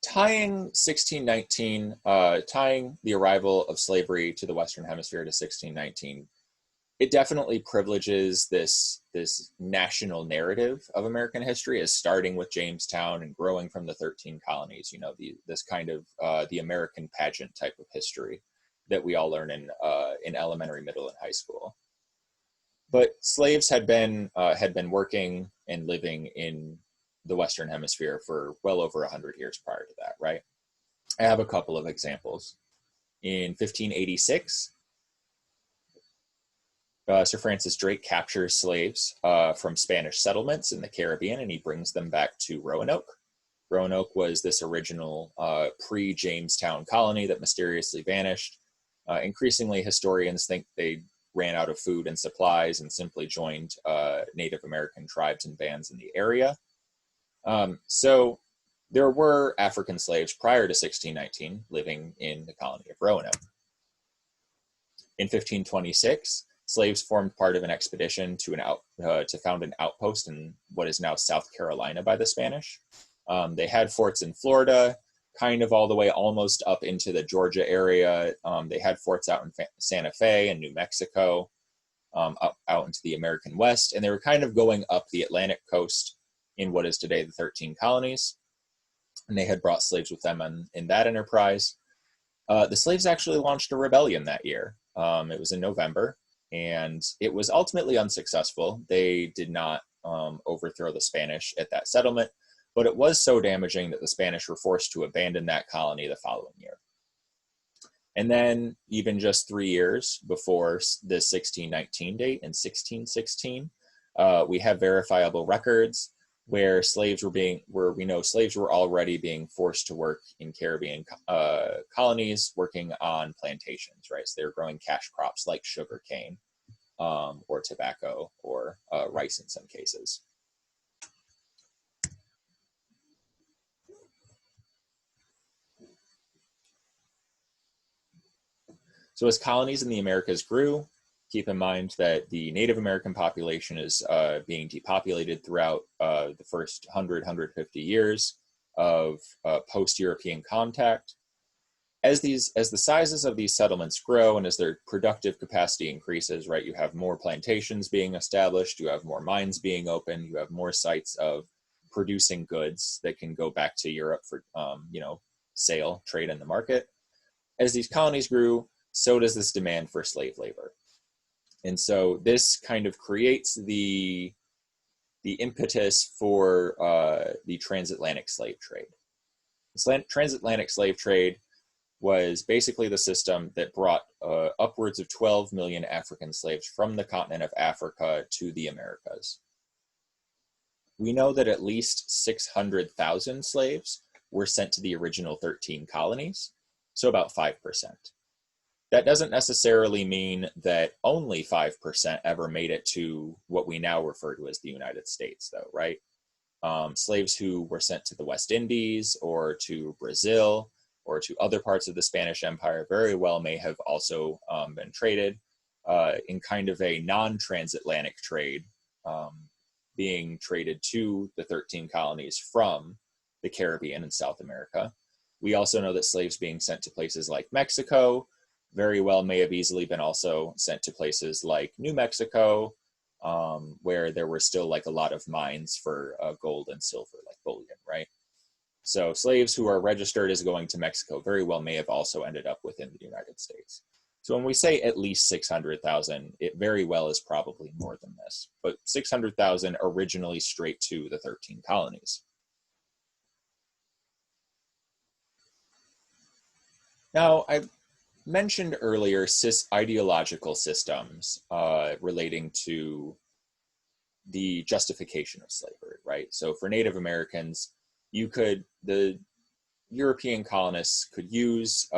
Tying 1619, tying the arrival of slavery to the Western Hemisphere to 1619, it definitely privileges this national narrative of American history as starting with Jamestown and growing from the 13 colonies, you know, this kind of the American pageant type of history that we all learn in elementary, middle, and high school. But slaves had been working and living in the Western Hemisphere for well over 100 years prior to that, right? I have a couple of examples. In 1586, Sir Francis Drake captures slaves from Spanish settlements in the Caribbean, and he brings them back to Roanoke. Roanoke was this original pre-Jamestown colony that mysteriously vanished. Increasingly, historians think they ran out of food and supplies and simply joined Native American tribes and bands in the area. So there were African slaves prior to 1619 living in the colony of Roanoke. In 1526, slaves formed part of an expedition to found an outpost in what is now South Carolina by the Spanish. They had forts in Florida, kind of all the way almost up into the Georgia area. They had forts out in Santa Fe and New Mexico, out into the American West, and they were kind of going up the Atlantic coast in what is today the 13 colonies, and they had brought slaves with them in that enterprise. The slaves actually launched a rebellion that year. It was in November, and it was ultimately unsuccessful. They did not overthrow the Spanish at that settlement, but it was so damaging that the Spanish were forced to abandon that colony the following year. And then even just 3 years before the 1619 date, in 1616, we have verifiable records where slaves we know slaves were already being forced to work in Caribbean colonies, working on plantations, right? So they're growing cash crops like sugar cane, or tobacco, or rice in some cases. So as colonies in the Americas grew, keep in mind that the Native American population is being depopulated throughout the first 150 years of post-European contact. As the sizes of these settlements grow and as their productive capacity increases, right, you have more plantations being established, you have more mines being opened, you have more sites of producing goods that can go back to Europe for sale, trade in the market. As these colonies grew, so does this demand for slave labor. And so this kind of creates the impetus for the transatlantic slave trade. The transatlantic slave trade was basically the system that brought upwards of 12 million African slaves from the continent of Africa to the Americas. we know that at least 600,000 slaves were sent to the original 13 colonies, so about 5%. That doesn't necessarily mean that only 5% ever made it to what we now refer to as the United States, though, right? Slaves who were sent to the West Indies or to Brazil or to other parts of the Spanish Empire very well may have also been traded in kind of a non-transatlantic trade, being traded to the 13 colonies from the Caribbean and South America. We also know that slaves being sent to places like Mexico very well may have easily been also sent to places like New Mexico, where there were still like a lot of mines for gold and silver, like bullion, right? So slaves who are registered as going to Mexico very well may have also ended up within the United States. So when we say at least 600,000, it very well is probably more than this, but 600,000 originally straight to the 13 colonies. Now, I mentioned earlier ideological systems relating to the justification of slavery, right? So for Native Americans, the European colonists could use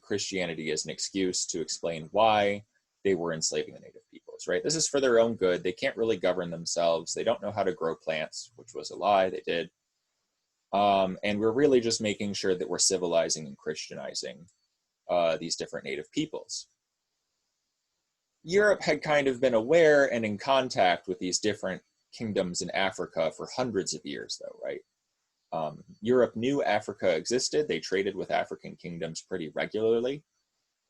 Christianity as an excuse to explain why they were enslaving the native peoples, right? This is for their own good. They can't really govern themselves. They don't know how to grow plants, which was a lie, they did. And we're really just making sure that we're civilizing and Christianizing these different native peoples. Europe had kind of been aware and in contact with these different kingdoms in Africa for hundreds of years, though, right? Europe knew Africa existed. They traded with African kingdoms pretty regularly.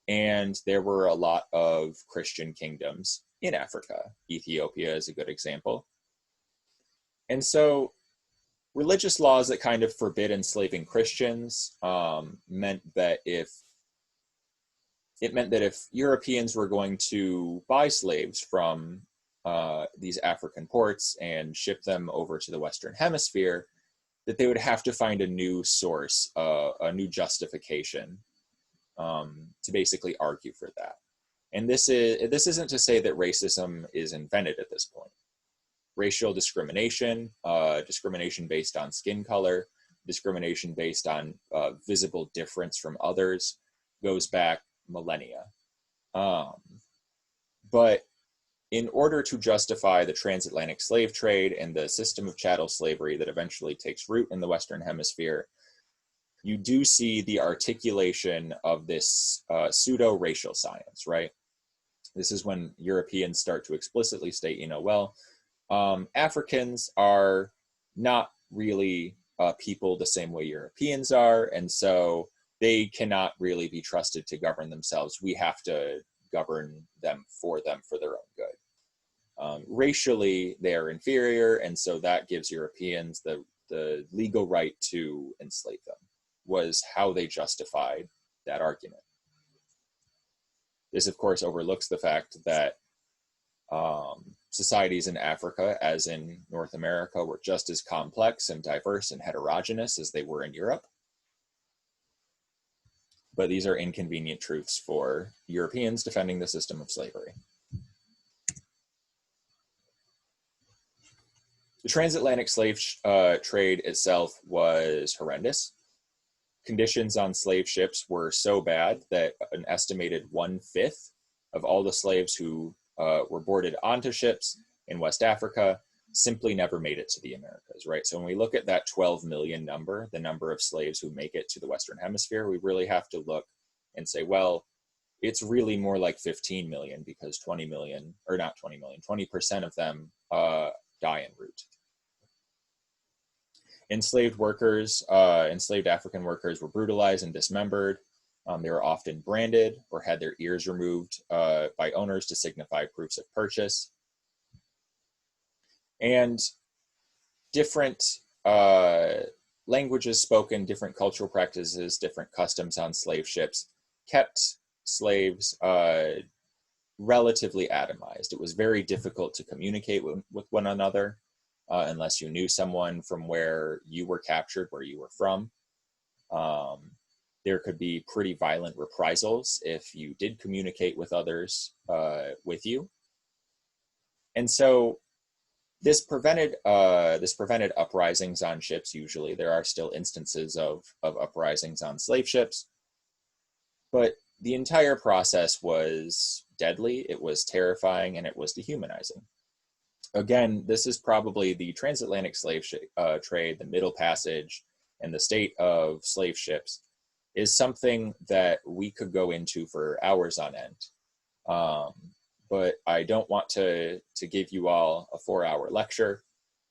And there were a lot of Christian kingdoms in Africa. Ethiopia is a good example. And so religious laws that kind of forbid enslaving Christians meant that if Europeans were going to buy slaves from these African ports and ship them over to the Western Hemisphere, that they would have to find a new source, a new justification to basically argue for that. And this isn't to say that racism is invented at this point. Racial discrimination, discrimination based on skin color, discrimination based on visible difference from others goes back millennia. But in order to justify the transatlantic slave trade and the system of chattel slavery that eventually takes root in the Western Hemisphere, you do see the articulation of this pseudo-racial science, right? This is when Europeans start to explicitly state, Africans are not really people the same way Europeans are, and so they cannot really be trusted to govern themselves. We have to govern them for their own good. Racially, they are inferior, and so that gives Europeans the legal right to enslave them, was how they justified that argument. This, of course, overlooks the fact that societies in Africa, as in North America, were just as complex and diverse and heterogeneous as they were in Europe. But these are inconvenient truths for Europeans defending the system of slavery. The transatlantic slave trade itself was horrendous. Conditions on slave ships were so bad that an estimated 1/5 of all the slaves who were boarded onto ships in West Africa simply never made it to the Americas, right? So when we look at that 12 million number, the number of slaves who make it to the Western Hemisphere, we really have to look and say, well, it's really more like 15 million because 20% of them die en route. Enslaved African workers were brutalized and dismembered. They were often branded or had their ears removed by owners to signify proofs of purchase. And different languages spoken, different cultural practices, different customs on slave ships kept slaves relatively atomized. It was very difficult to communicate with one another unless you knew someone from where you were captured, where you were from. There could be pretty violent reprisals if you did communicate with others with you. And so This prevented uprisings on ships. Usually, there are still instances of uprisings on slave ships, but the entire process was deadly. It was terrifying, and it was dehumanizing. Again, this is probably the transatlantic slave trade, the Middle Passage, and the state of slave ships is something that we could go into for hours on end. But I don't want to give you all a 4-hour lecture.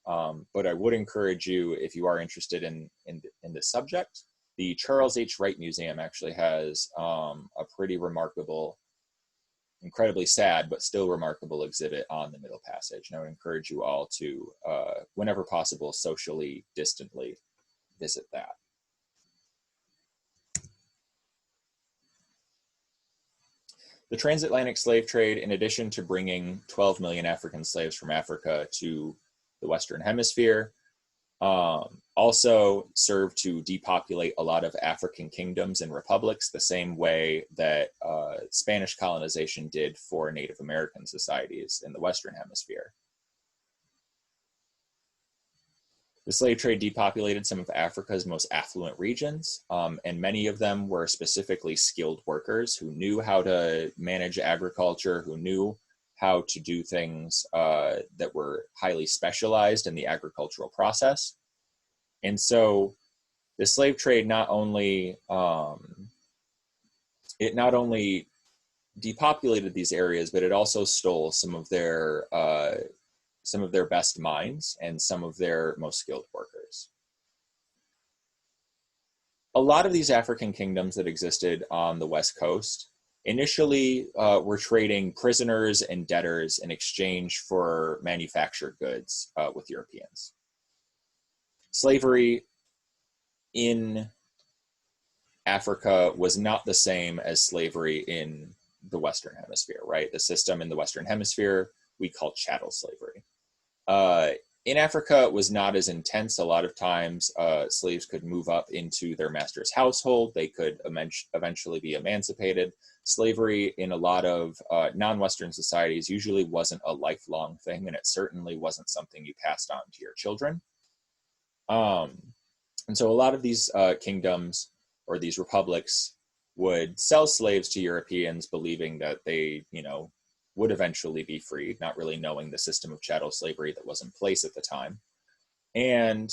But I would encourage you, if you are interested in this subject, the Charles H. Wright Museum actually has a pretty remarkable, incredibly sad, but still remarkable exhibit on the Middle Passage. And I would encourage you all to, whenever possible, socially, distantly visit that. The transatlantic slave trade, in addition to bringing 12 million African slaves from Africa to the Western Hemisphere, also served to depopulate a lot of African kingdoms and republics the same way that Spanish colonization did for Native American societies in the Western Hemisphere. The slave trade depopulated some of Africa's most affluent regions, and many of them were specifically skilled workers who knew how to manage agriculture, who knew how to do things that were highly specialized in the agricultural process. And so the slave trade not only depopulated these areas, but it also stole some of their best minds and some of their most skilled workers. A lot of these African kingdoms that existed on the West Coast initially were trading prisoners and debtors in exchange for manufactured goods with Europeans. Slavery in Africa was not the same as slavery in the Western Hemisphere, right? The system in the Western Hemisphere we call chattel slavery. In Africa, it was not as intense. A lot of times, slaves could move up into their master's household. They could eventually be emancipated. Slavery in a lot of non-Western societies usually wasn't a lifelong thing, and it certainly wasn't something you passed on to your children. And so a lot of these kingdoms or these republics would sell slaves to Europeans, believing that they, would eventually be freed, not really knowing the system of chattel slavery that was in place at the time. And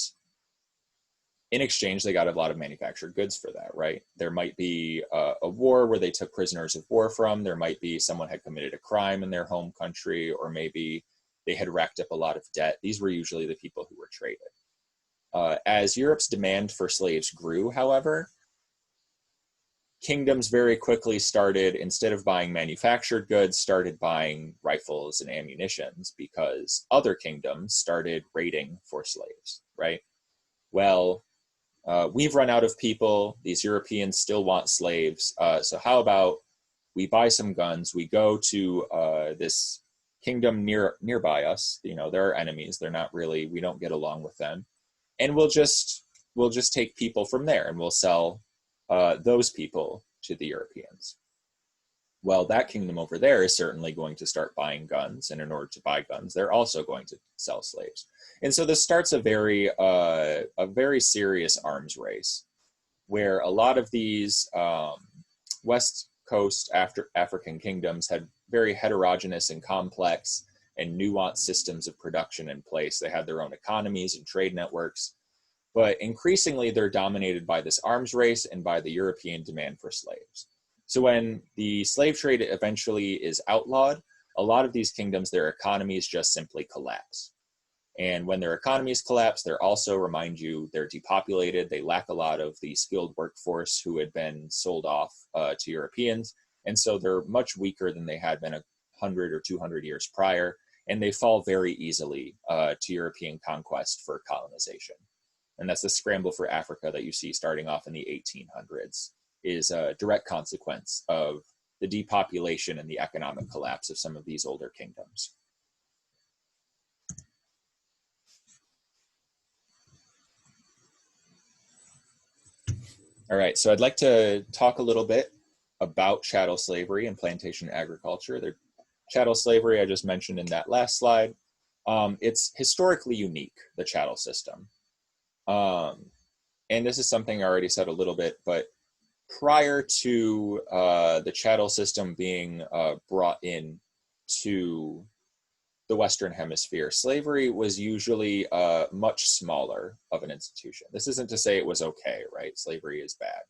in exchange, they got a lot of manufactured goods for that, right? There might be a war where they took prisoners of war from. There might be someone had committed a crime in their home country, or maybe they had racked up a lot of debt. These were usually the people who were traded. As Europe's demand for slaves grew, however, kingdoms very quickly started, instead of buying manufactured goods, started buying rifles and ammunitions because other kingdoms started raiding for slaves, right? Well, we've run out of people. These Europeans still want slaves. So how about we buy some guns? We go to this kingdom nearby us. They're our enemies. They're not really, we don't get along with them. And we'll just take people from there, and we'll sell those people to the Europeans. Well, that kingdom over there is certainly going to start buying guns, and in order to buy guns, they're also going to sell slaves. And so this starts a very serious arms race, where a lot of these West Coast African kingdoms had very heterogeneous and complex and nuanced systems of production in place. They had their own economies and trade networks. But increasingly, they're dominated by this arms race and by the European demand for slaves. So when the slave trade eventually is outlawed, a lot of these kingdoms, their economies just simply collapse. And when their economies collapse, they're also, remind you, they're depopulated. They lack a lot of the skilled workforce who had been sold off to Europeans. And so they're much weaker than they had been 100 or 200 years prior. And they fall very easily to European conquest for colonization. And that's the scramble for Africa that you see starting off in the 1800s is a direct consequence of the depopulation and the economic collapse of some of these older kingdoms. All right, so I'd like to talk a little bit about chattel slavery and plantation agriculture. Chattel slavery I just mentioned in that last slide. It's historically unique, the chattel system. And this is something I already said a little bit, but prior to the chattel system being brought in to the Western Hemisphere, slavery was usually much smaller of an institution. This isn't to say it was okay, right? Slavery is bad.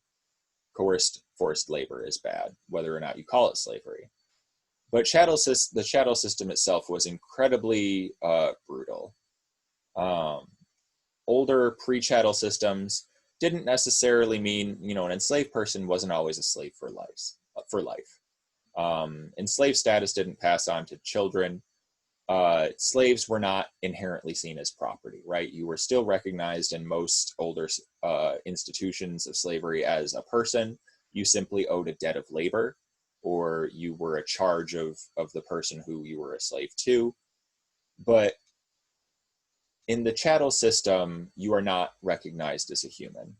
Coerced forced labor is bad, whether or not you call it slavery. But the chattel system itself was incredibly brutal. Older pre-chattel systems didn't necessarily mean, an enslaved person wasn't always a slave for life. Enslaved status didn't pass on to children. Slaves were not inherently seen as property, right? You were still recognized in most older institutions of slavery as a person. You simply owed a debt of labor, or you were a charge of the person who you were a slave to. But in the chattel system, you are not recognized as a human.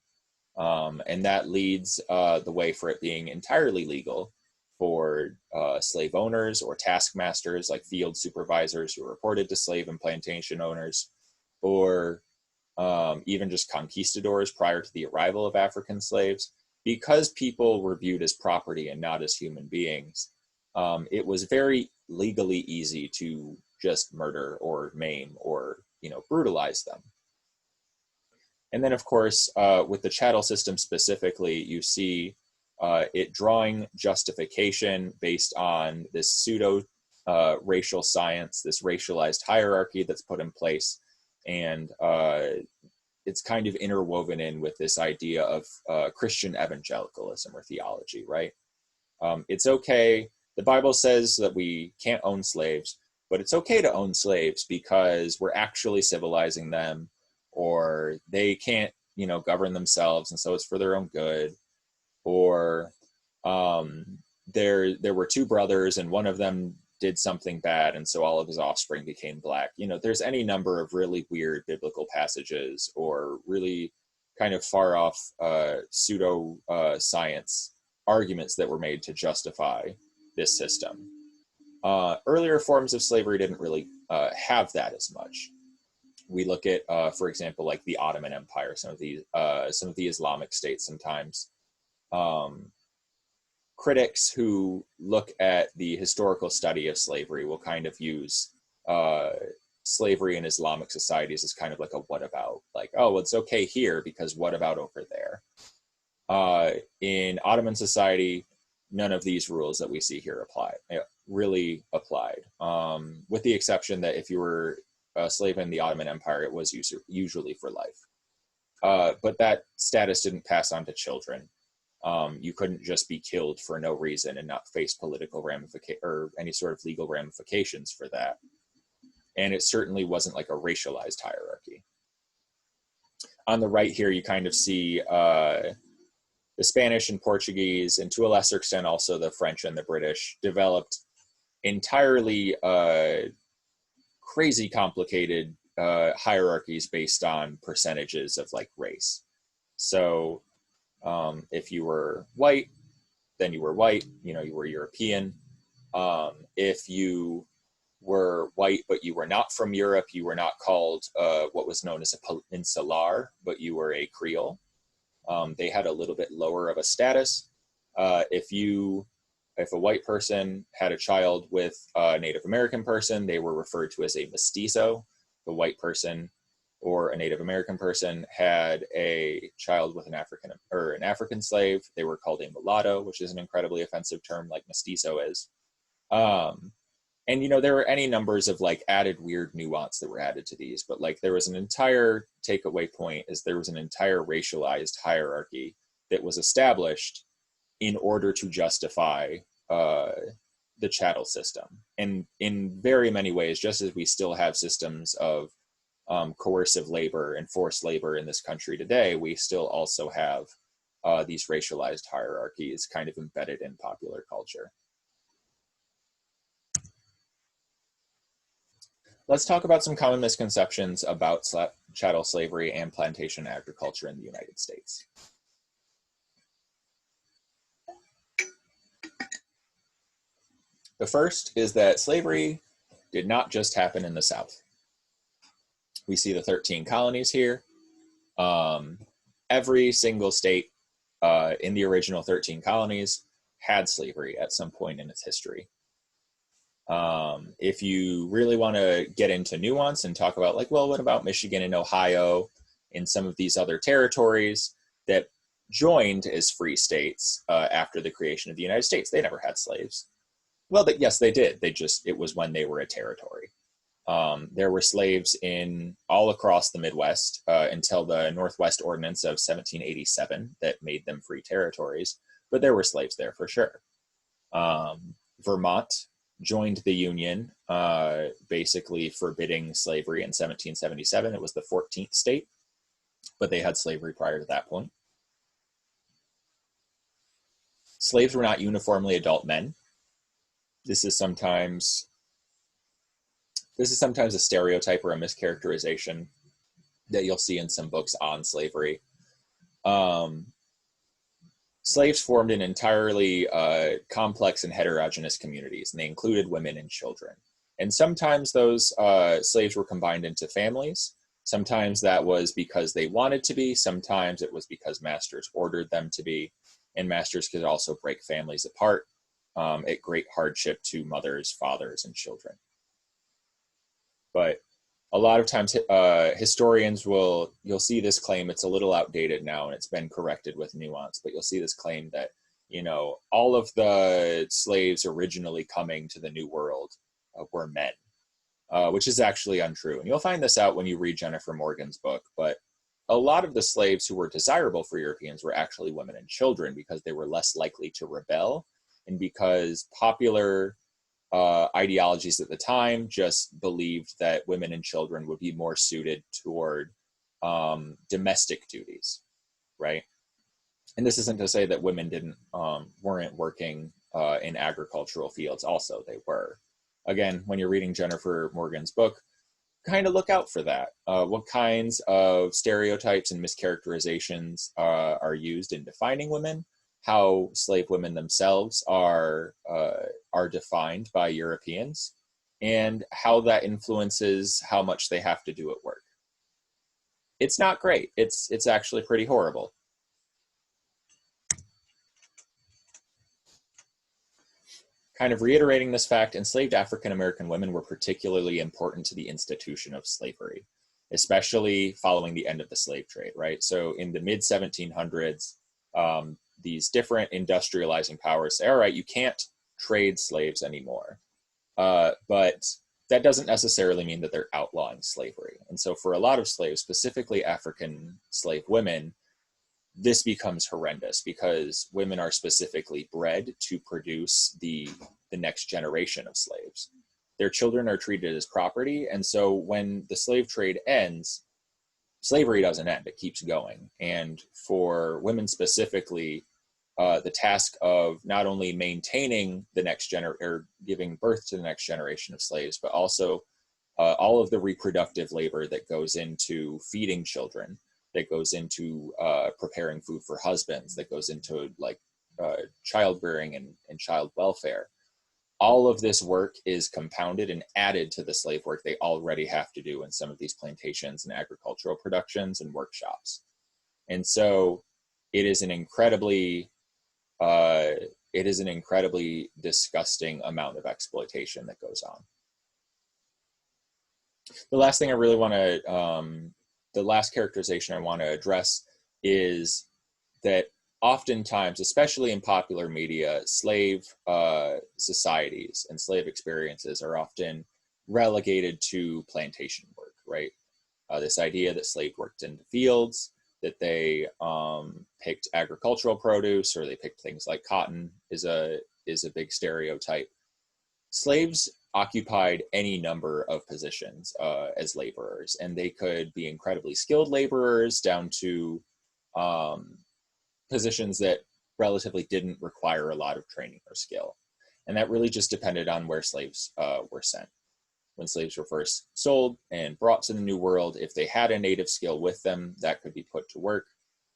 And that leads the way for it being entirely legal for slave owners or taskmasters, like field supervisors who reported to slave and plantation owners, or even just conquistadors prior to the arrival of African slaves. Because people were viewed as property and not as human beings, it was very legally easy to just murder or maim or, brutalize them. And then, of course, with the chattel system specifically, you see it drawing justification based on this pseudo racial science, this racialized hierarchy that's put in place. And it's kind of interwoven in with this idea of Christian evangelicalism or theology, right? It's okay. The Bible says that we can't own slaves, but it's okay to own slaves because we're actually civilizing them, or they can't, govern themselves, and so it's for their own good. Or there were two brothers, and one of them did something bad, and so all of his offspring became black. There's any number of really weird biblical passages or really kind of far off pseudo science arguments that were made to justify this system. Earlier forms of slavery didn't really have that as much. We look at, for example, like the Ottoman Empire, some of the Islamic states sometimes. Critics who look at the historical study of slavery will kind of use slavery in Islamic societies as kind of like a what about, like, oh, well, it's okay here because what about over there? In Ottoman society, none of these rules that we see here really applied, with the exception that if you were a slave in the Ottoman Empire, it was usually for life. But that status didn't pass on to children. You couldn't just be killed for no reason and not face political ramifications or any sort of legal ramifications for that. And it certainly wasn't like a racialized hierarchy. On the right here, you kind of see the Spanish and Portuguese, and to a lesser extent also the French and the British, developed entirely crazy complicated hierarchies based on percentages of like race. So if you were white, then you were white, you were European. If you were white, but you were not from Europe, you were not called what was known as a peninsular, but you were a Creole. They had a little bit lower of a status. If a white person had a child with a Native American person, they were referred to as a mestizo. The white person or a Native American person had a child with an African slave, they were called a mulatto, which is an incredibly offensive term like mestizo is. And, there were any numbers of like added weird nuance that were added to these, but like there was an entire takeaway point is there was an entire racialized hierarchy that was established in order to justify the chattel system. And in very many ways, just as we still have systems of coercive labor and forced labor in this country today, we still also have these racialized hierarchies kind of embedded in popular culture. Let's talk about some common misconceptions about chattel slavery and plantation agriculture in the United States. The first is that slavery did not just happen in the South. We see the 13 colonies here. Every single state in the original 13 colonies had slavery at some point in its history. If you really want to get into nuance and talk about like, well, what about Michigan and Ohio and some of these other territories that joined as free states after the creation of the United States? They never had slaves. Well, yes, they did. It was when they were a territory. There were slaves in all across the Midwest until the Northwest Ordinance of 1787 that made them free territories, but there were slaves there for sure. Vermont joined the Union, basically forbidding slavery in 1777. It was the 14th state, but they had slavery prior to that point. Slaves were not uniformly adult men. This is sometimes a stereotype or a mischaracterization that you'll see in some books on slavery. Slaves formed in entirely complex and heterogeneous communities, and they included women and children. And sometimes those slaves were combined into families. Sometimes that was because they wanted to be. Sometimes it was because masters ordered them to be. And masters could also break families apart at great hardship to mothers, fathers, and children. But a lot of times historians you'll see this claim, it's a little outdated now and it's been corrected with nuance, but you'll see this claim that, all of the slaves originally coming to the New World were men, which is actually untrue. And you'll find this out when you read Jennifer Morgan's book, but a lot of the slaves who were desirable for Europeans were actually women and children because they were less likely to rebel and because popular ideologies at the time just believed that women and children would be more suited toward domestic duties, right? And this isn't to say that women weren't working in agricultural fields. Also, they were. Again, when you're reading Jennifer Morgan's book, kind of look out for that. What kinds of stereotypes and mischaracterizations are used in defining women? How slave women themselves are defined by Europeans, and how that influences how much they have to do at work. It's not great. It's actually pretty horrible. Kind of reiterating this fact, enslaved African American women were particularly important to the institution of slavery, especially following the end of the slave trade, right? So in the mid 1700s, these different industrializing powers say, all right, you can't trade slaves anymore. But that doesn't necessarily mean that they're outlawing slavery. And so for a lot of slaves, specifically African slave women, this becomes horrendous because women are specifically bred to produce the next generation of slaves. Their children are treated as property. And so when the slave trade ends, slavery doesn't end, it keeps going. And for women specifically, the task of not only maintaining the next or giving birth to the next generation of slaves, but also all of the reproductive labor that goes into feeding children, that goes into preparing food for husbands, that goes into childbearing and child welfare. All of this work is compounded and added to the slave work they already have to do in some of these plantations and agricultural productions and workshops. And so it is an incredibly disgusting amount of exploitation that goes on. The last thing I really want to, the last characterization I want to address is that oftentimes, especially in popular media, slave societies and slave experiences are often relegated to plantation work, right? This idea that slaves worked in the fields, that they picked agricultural produce, or they picked things like cotton is a big stereotype. Slaves occupied any number of positions as laborers, and they could be incredibly skilled laborers down to positions that relatively didn't require a lot of training or skill. And that really just depended on where slaves were sent. When slaves were first sold and brought to the New World, if they had a native skill with them, that could be put to work.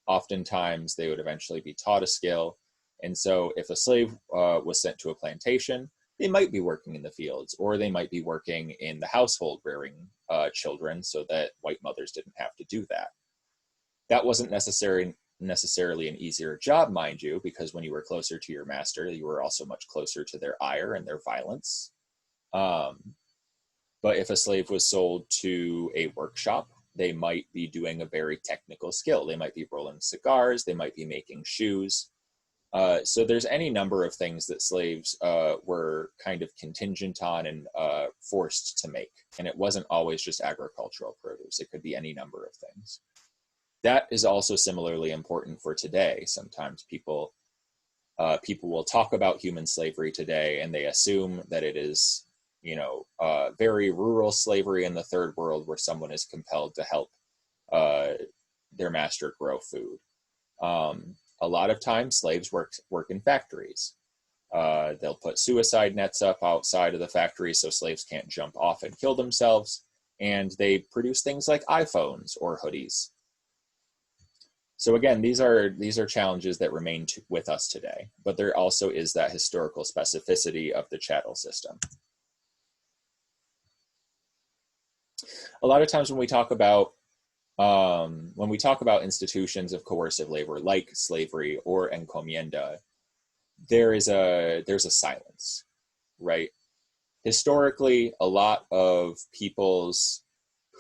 Oftentimes, they would eventually be taught a skill. And so if a slave was sent to a plantation, they might be working in the fields, or they might be working in the household rearing children so that white mothers didn't have to do that. That wasn't necessarily an easier job, mind you, because when you were closer to your master, you were also much closer to their ire and their violence. But if a slave was sold to a workshop, they might be doing a very technical skill. They might be rolling cigars, they might be making shoes. So there's any number of things that slaves were kind of contingent on and forced to make. And it wasn't always just agricultural produce. It could be any number of things. That is also similarly important for today. Sometimes people will talk about human slavery today, and they assume that it is, very rural slavery in the third world where someone is compelled to help their master grow food. A lot of times slaves work in factories. They'll put suicide nets up outside of the factory so slaves can't jump off and kill themselves. And they produce things like iPhones or hoodies. So again, these are challenges that remain with us today, but there also is that historical specificity of the chattel system. A lot of times when we talk about institutions of coercive labor like slavery or encomienda, there's a silence, right? Historically, a lot of peoples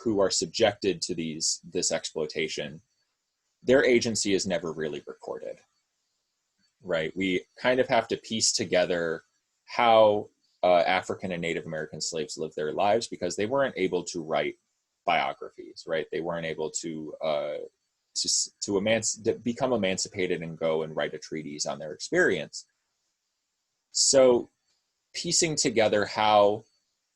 who are subjected to this exploitation, their agency is never really recorded, right? We kind of have to piece together how African and Native American slaves lived their lives because they weren't able to write biographies, right? They weren't able to become emancipated and go and write a treatise on their experience. So piecing together how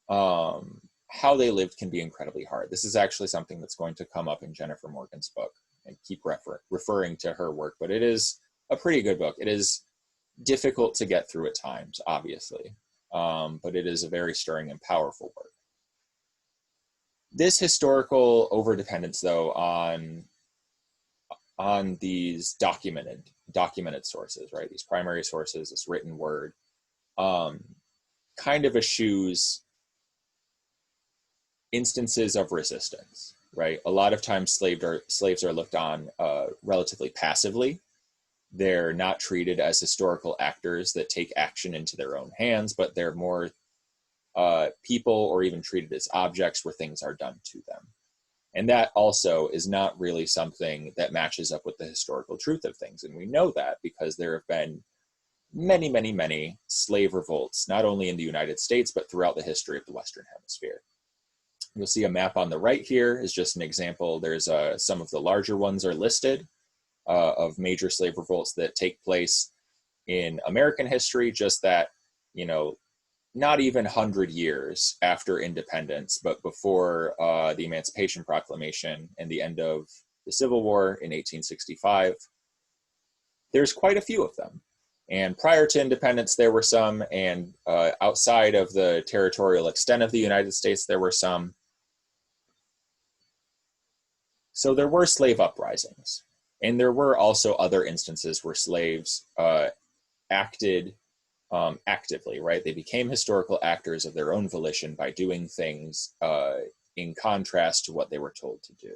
they lived can be incredibly hard. This is actually something that's going to come up in Jennifer Morgan's book. I keep referring to her work, but it is a pretty good book. It is difficult to get through at times, obviously, but it is a very stirring and powerful work. This historical overdependence, though, on these documented sources, right? These primary sources, this written word, kind of eschews instances of resistance, right? A lot of times slaves are looked on relatively passively. They're not treated as historical actors that take action into their own hands, but they're more people or even treated as objects where things are done to them. And that also is not really something that matches up with the historical truth of things. And we know that because there have been many, many, many slave revolts, not only in the United States, but throughout the history of the Western Hemisphere. You'll see a map on the right here is just an example. There's some of the larger ones are listed of major slave revolts that take place in American history, just that, not even 100 years after independence, but before the Emancipation Proclamation and the end of the Civil War in 1865, there's quite a few of them. And prior to independence, there were some, and outside of the territorial extent of the United States, there were some. So there were slave uprisings, and there were also other instances where slaves acted actively, right? They became historical actors of their own volition by doing things in contrast to what they were told to do.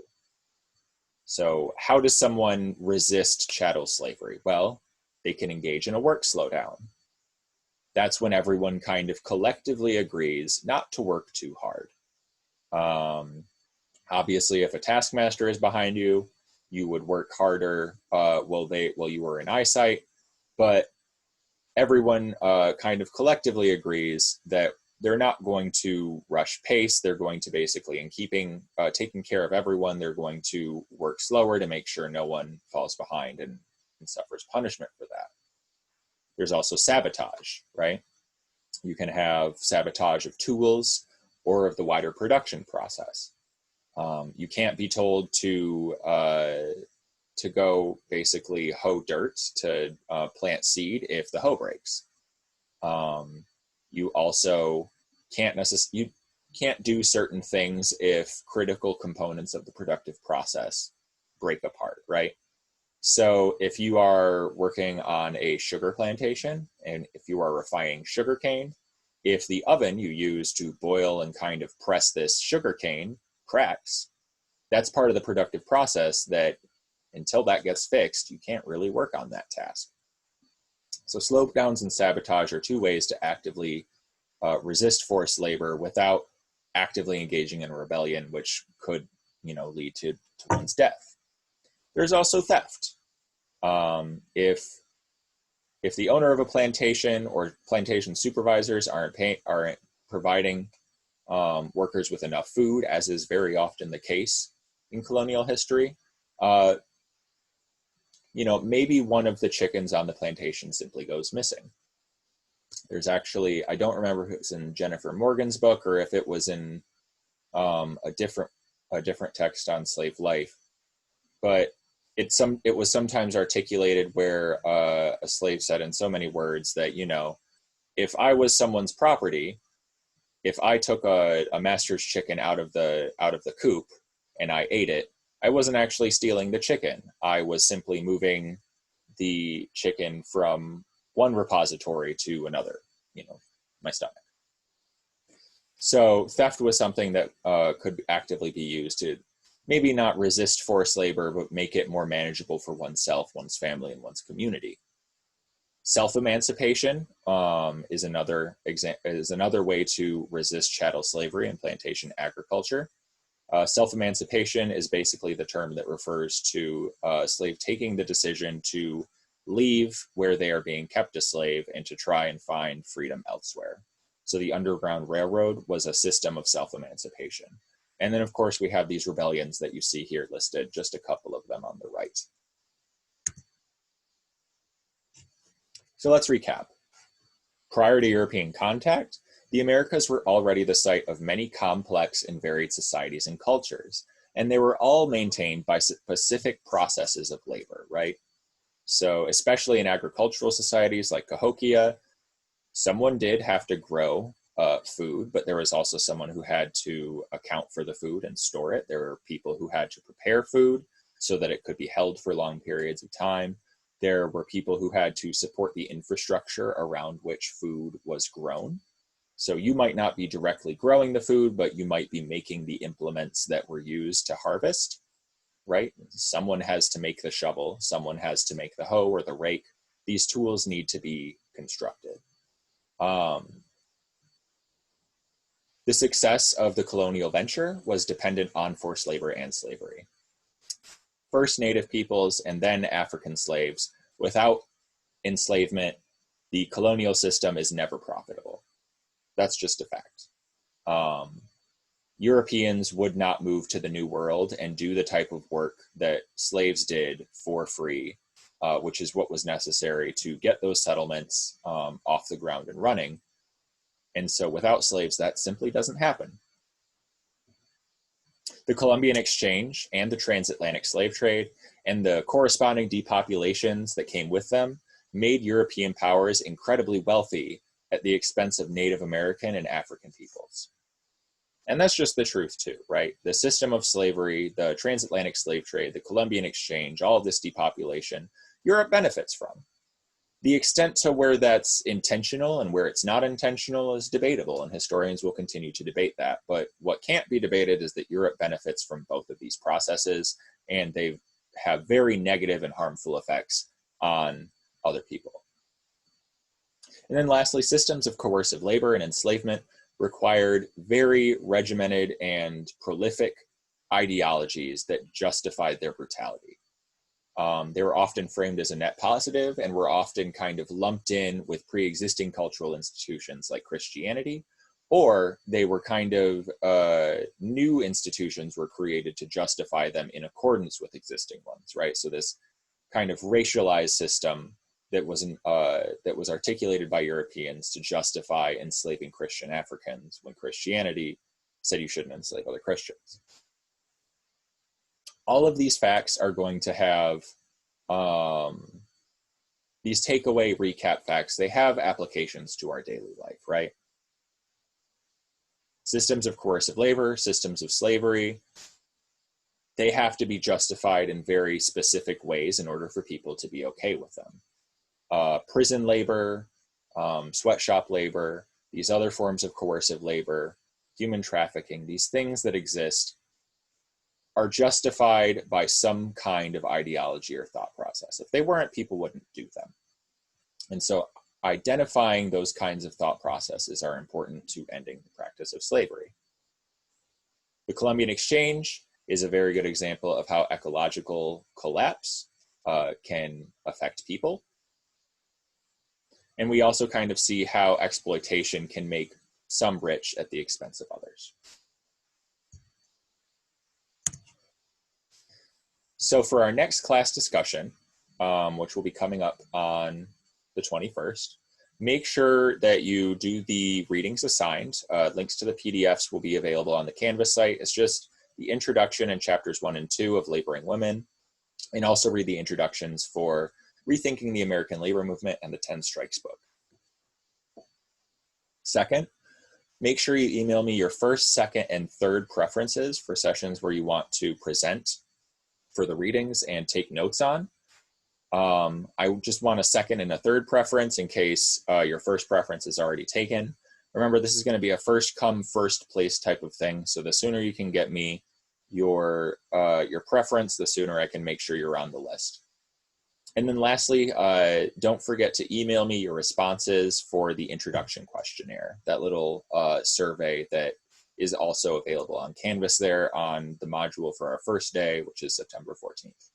So how does someone resist chattel slavery? Well, they can engage in a work slowdown. That's when everyone kind of collectively agrees not to work too hard. Obviously, if a taskmaster is behind you, you would work harder while you were in eyesight, but everyone kind of collectively agrees that they're not going to rush pace. They're going to basically, in taking care of everyone, they're going to work slower to make sure no one falls behind and suffers punishment for that. There's also sabotage, right? You can have sabotage of tools or of the wider production process. You can't be told to go basically hoe dirt to plant seed if the hoe breaks. You also you can't do certain things if critical components of the productive process break apart, right? So if you are working on a sugar plantation and if you are refining sugarcane, if the oven you use to boil and kind of press this sugar cane cracks, that's part of the productive process that until that gets fixed, you can't really work on that task. So slope downs and sabotage are two ways to actively resist forced labor without actively engaging in a rebellion, which could, lead to one's death. There's also theft. If the owner of a plantation or plantation supervisors aren't providing workers with enough food, as is very often the case in colonial history, maybe one of the chickens on the plantation simply goes missing. There's actually, I don't remember if it was in Jennifer Morgan's book or if it was in a different text on slave life, but it was sometimes articulated where a slave said in so many words that, if I was someone's property, if I took a master's chicken out of the coop and I ate it, I wasn't actually stealing the chicken. I was simply moving the chicken from one repository to another, my stomach. So theft was something that could actively be used to maybe not resist forced labor, but make it more manageable for oneself, one's family, and one's community. Self-emancipation is another way to resist chattel slavery and plantation agriculture. Self-emancipation is basically the term that refers to a slave taking the decision to leave where they are being kept a slave and to try and find freedom elsewhere. So the Underground Railroad was a system of self-emancipation. And then, of course, we have these rebellions that you see here listed, just a couple of them on the right. So let's recap. Prior to European contact, the Americas were already the site of many complex and varied societies and cultures, and they were all maintained by specific processes of labor, right? So especially in agricultural societies like Cahokia, someone did have to grow food, but there was also someone who had to account for the food and store it. There were people who had to prepare food so that it could be held for long periods of time. There were people who had to support the infrastructure around which food was grown. So you might not be directly growing the food, but you might be making the implements that were used to harvest, right? Someone has to make the shovel, someone has to make the hoe or the rake. These tools need to be constructed. The success of the colonial venture was dependent on forced labor and slavery. First Native peoples and then African slaves. Without enslavement, the colonial system is never profitable. That's just a fact. Europeans would not move to the New World and do the type of work that slaves did for free, which is what was necessary to get those settlements off the ground and running. And so without slaves, that simply doesn't happen. The Columbian Exchange and the transatlantic slave trade and the corresponding depopulations that came with them made European powers incredibly wealthy at the expense of Native American and African peoples. And that's just the truth too, right? The system of slavery, the transatlantic slave trade, the Columbian Exchange, all of this depopulation, Europe benefits from. The extent to where that's intentional and where it's not intentional is debatable, and historians will continue to debate that. But what can't be debated is that Europe benefits from both of these processes, and they have very negative and harmful effects on other people. And then lastly, systems of coercive labor and enslavement required very regimented and prolific ideologies that justified their brutality. They were often framed as a net positive and were often kind of lumped in with pre-existing cultural institutions like Christianity, or they were kind of new institutions were created to justify them in accordance with existing ones, right? So this kind of racialized system that was articulated by Europeans to justify enslaving Christian Africans when Christianity said you shouldn't enslave other Christians. All of these facts are going to have these takeaway recap facts. They have applications to our daily life, right? Systems of coercive labor, systems of slavery, they have to be justified in very specific ways in order for people to be okay with them. Prison labor, sweatshop labor, these other forms of coercive labor, human trafficking, these things that exist are justified by some kind of ideology or thought process. If they weren't, people wouldn't do them. And so identifying those kinds of thought processes are important to ending the practice of slavery. The Columbian Exchange is a very good example of how ecological collapse can affect people. And we also kind of see how exploitation can make some rich at the expense of others. So for our next class discussion, which will be coming up on the 21st, make sure that you do the readings assigned. Links to the PDFs will be available on the Canvas site. It's just the introduction and chapters 1 and 2 of Laboring Women, and also read the introductions for Rethinking the American Labor Movement and the 10 Strikes book. Second, make sure you email me your first, second, and third preferences for sessions where you want to present for the readings and take notes on. I just want a second and a third preference in case your first preference is already taken. Remember, this is going to be a first come, first place type of thing. So the sooner you can get me your preference, the sooner I can make sure you're on the list. And then lastly, don't forget to email me your responses for the introduction questionnaire, that little survey that is also available on Canvas there on the module for our first day, which is September 14th.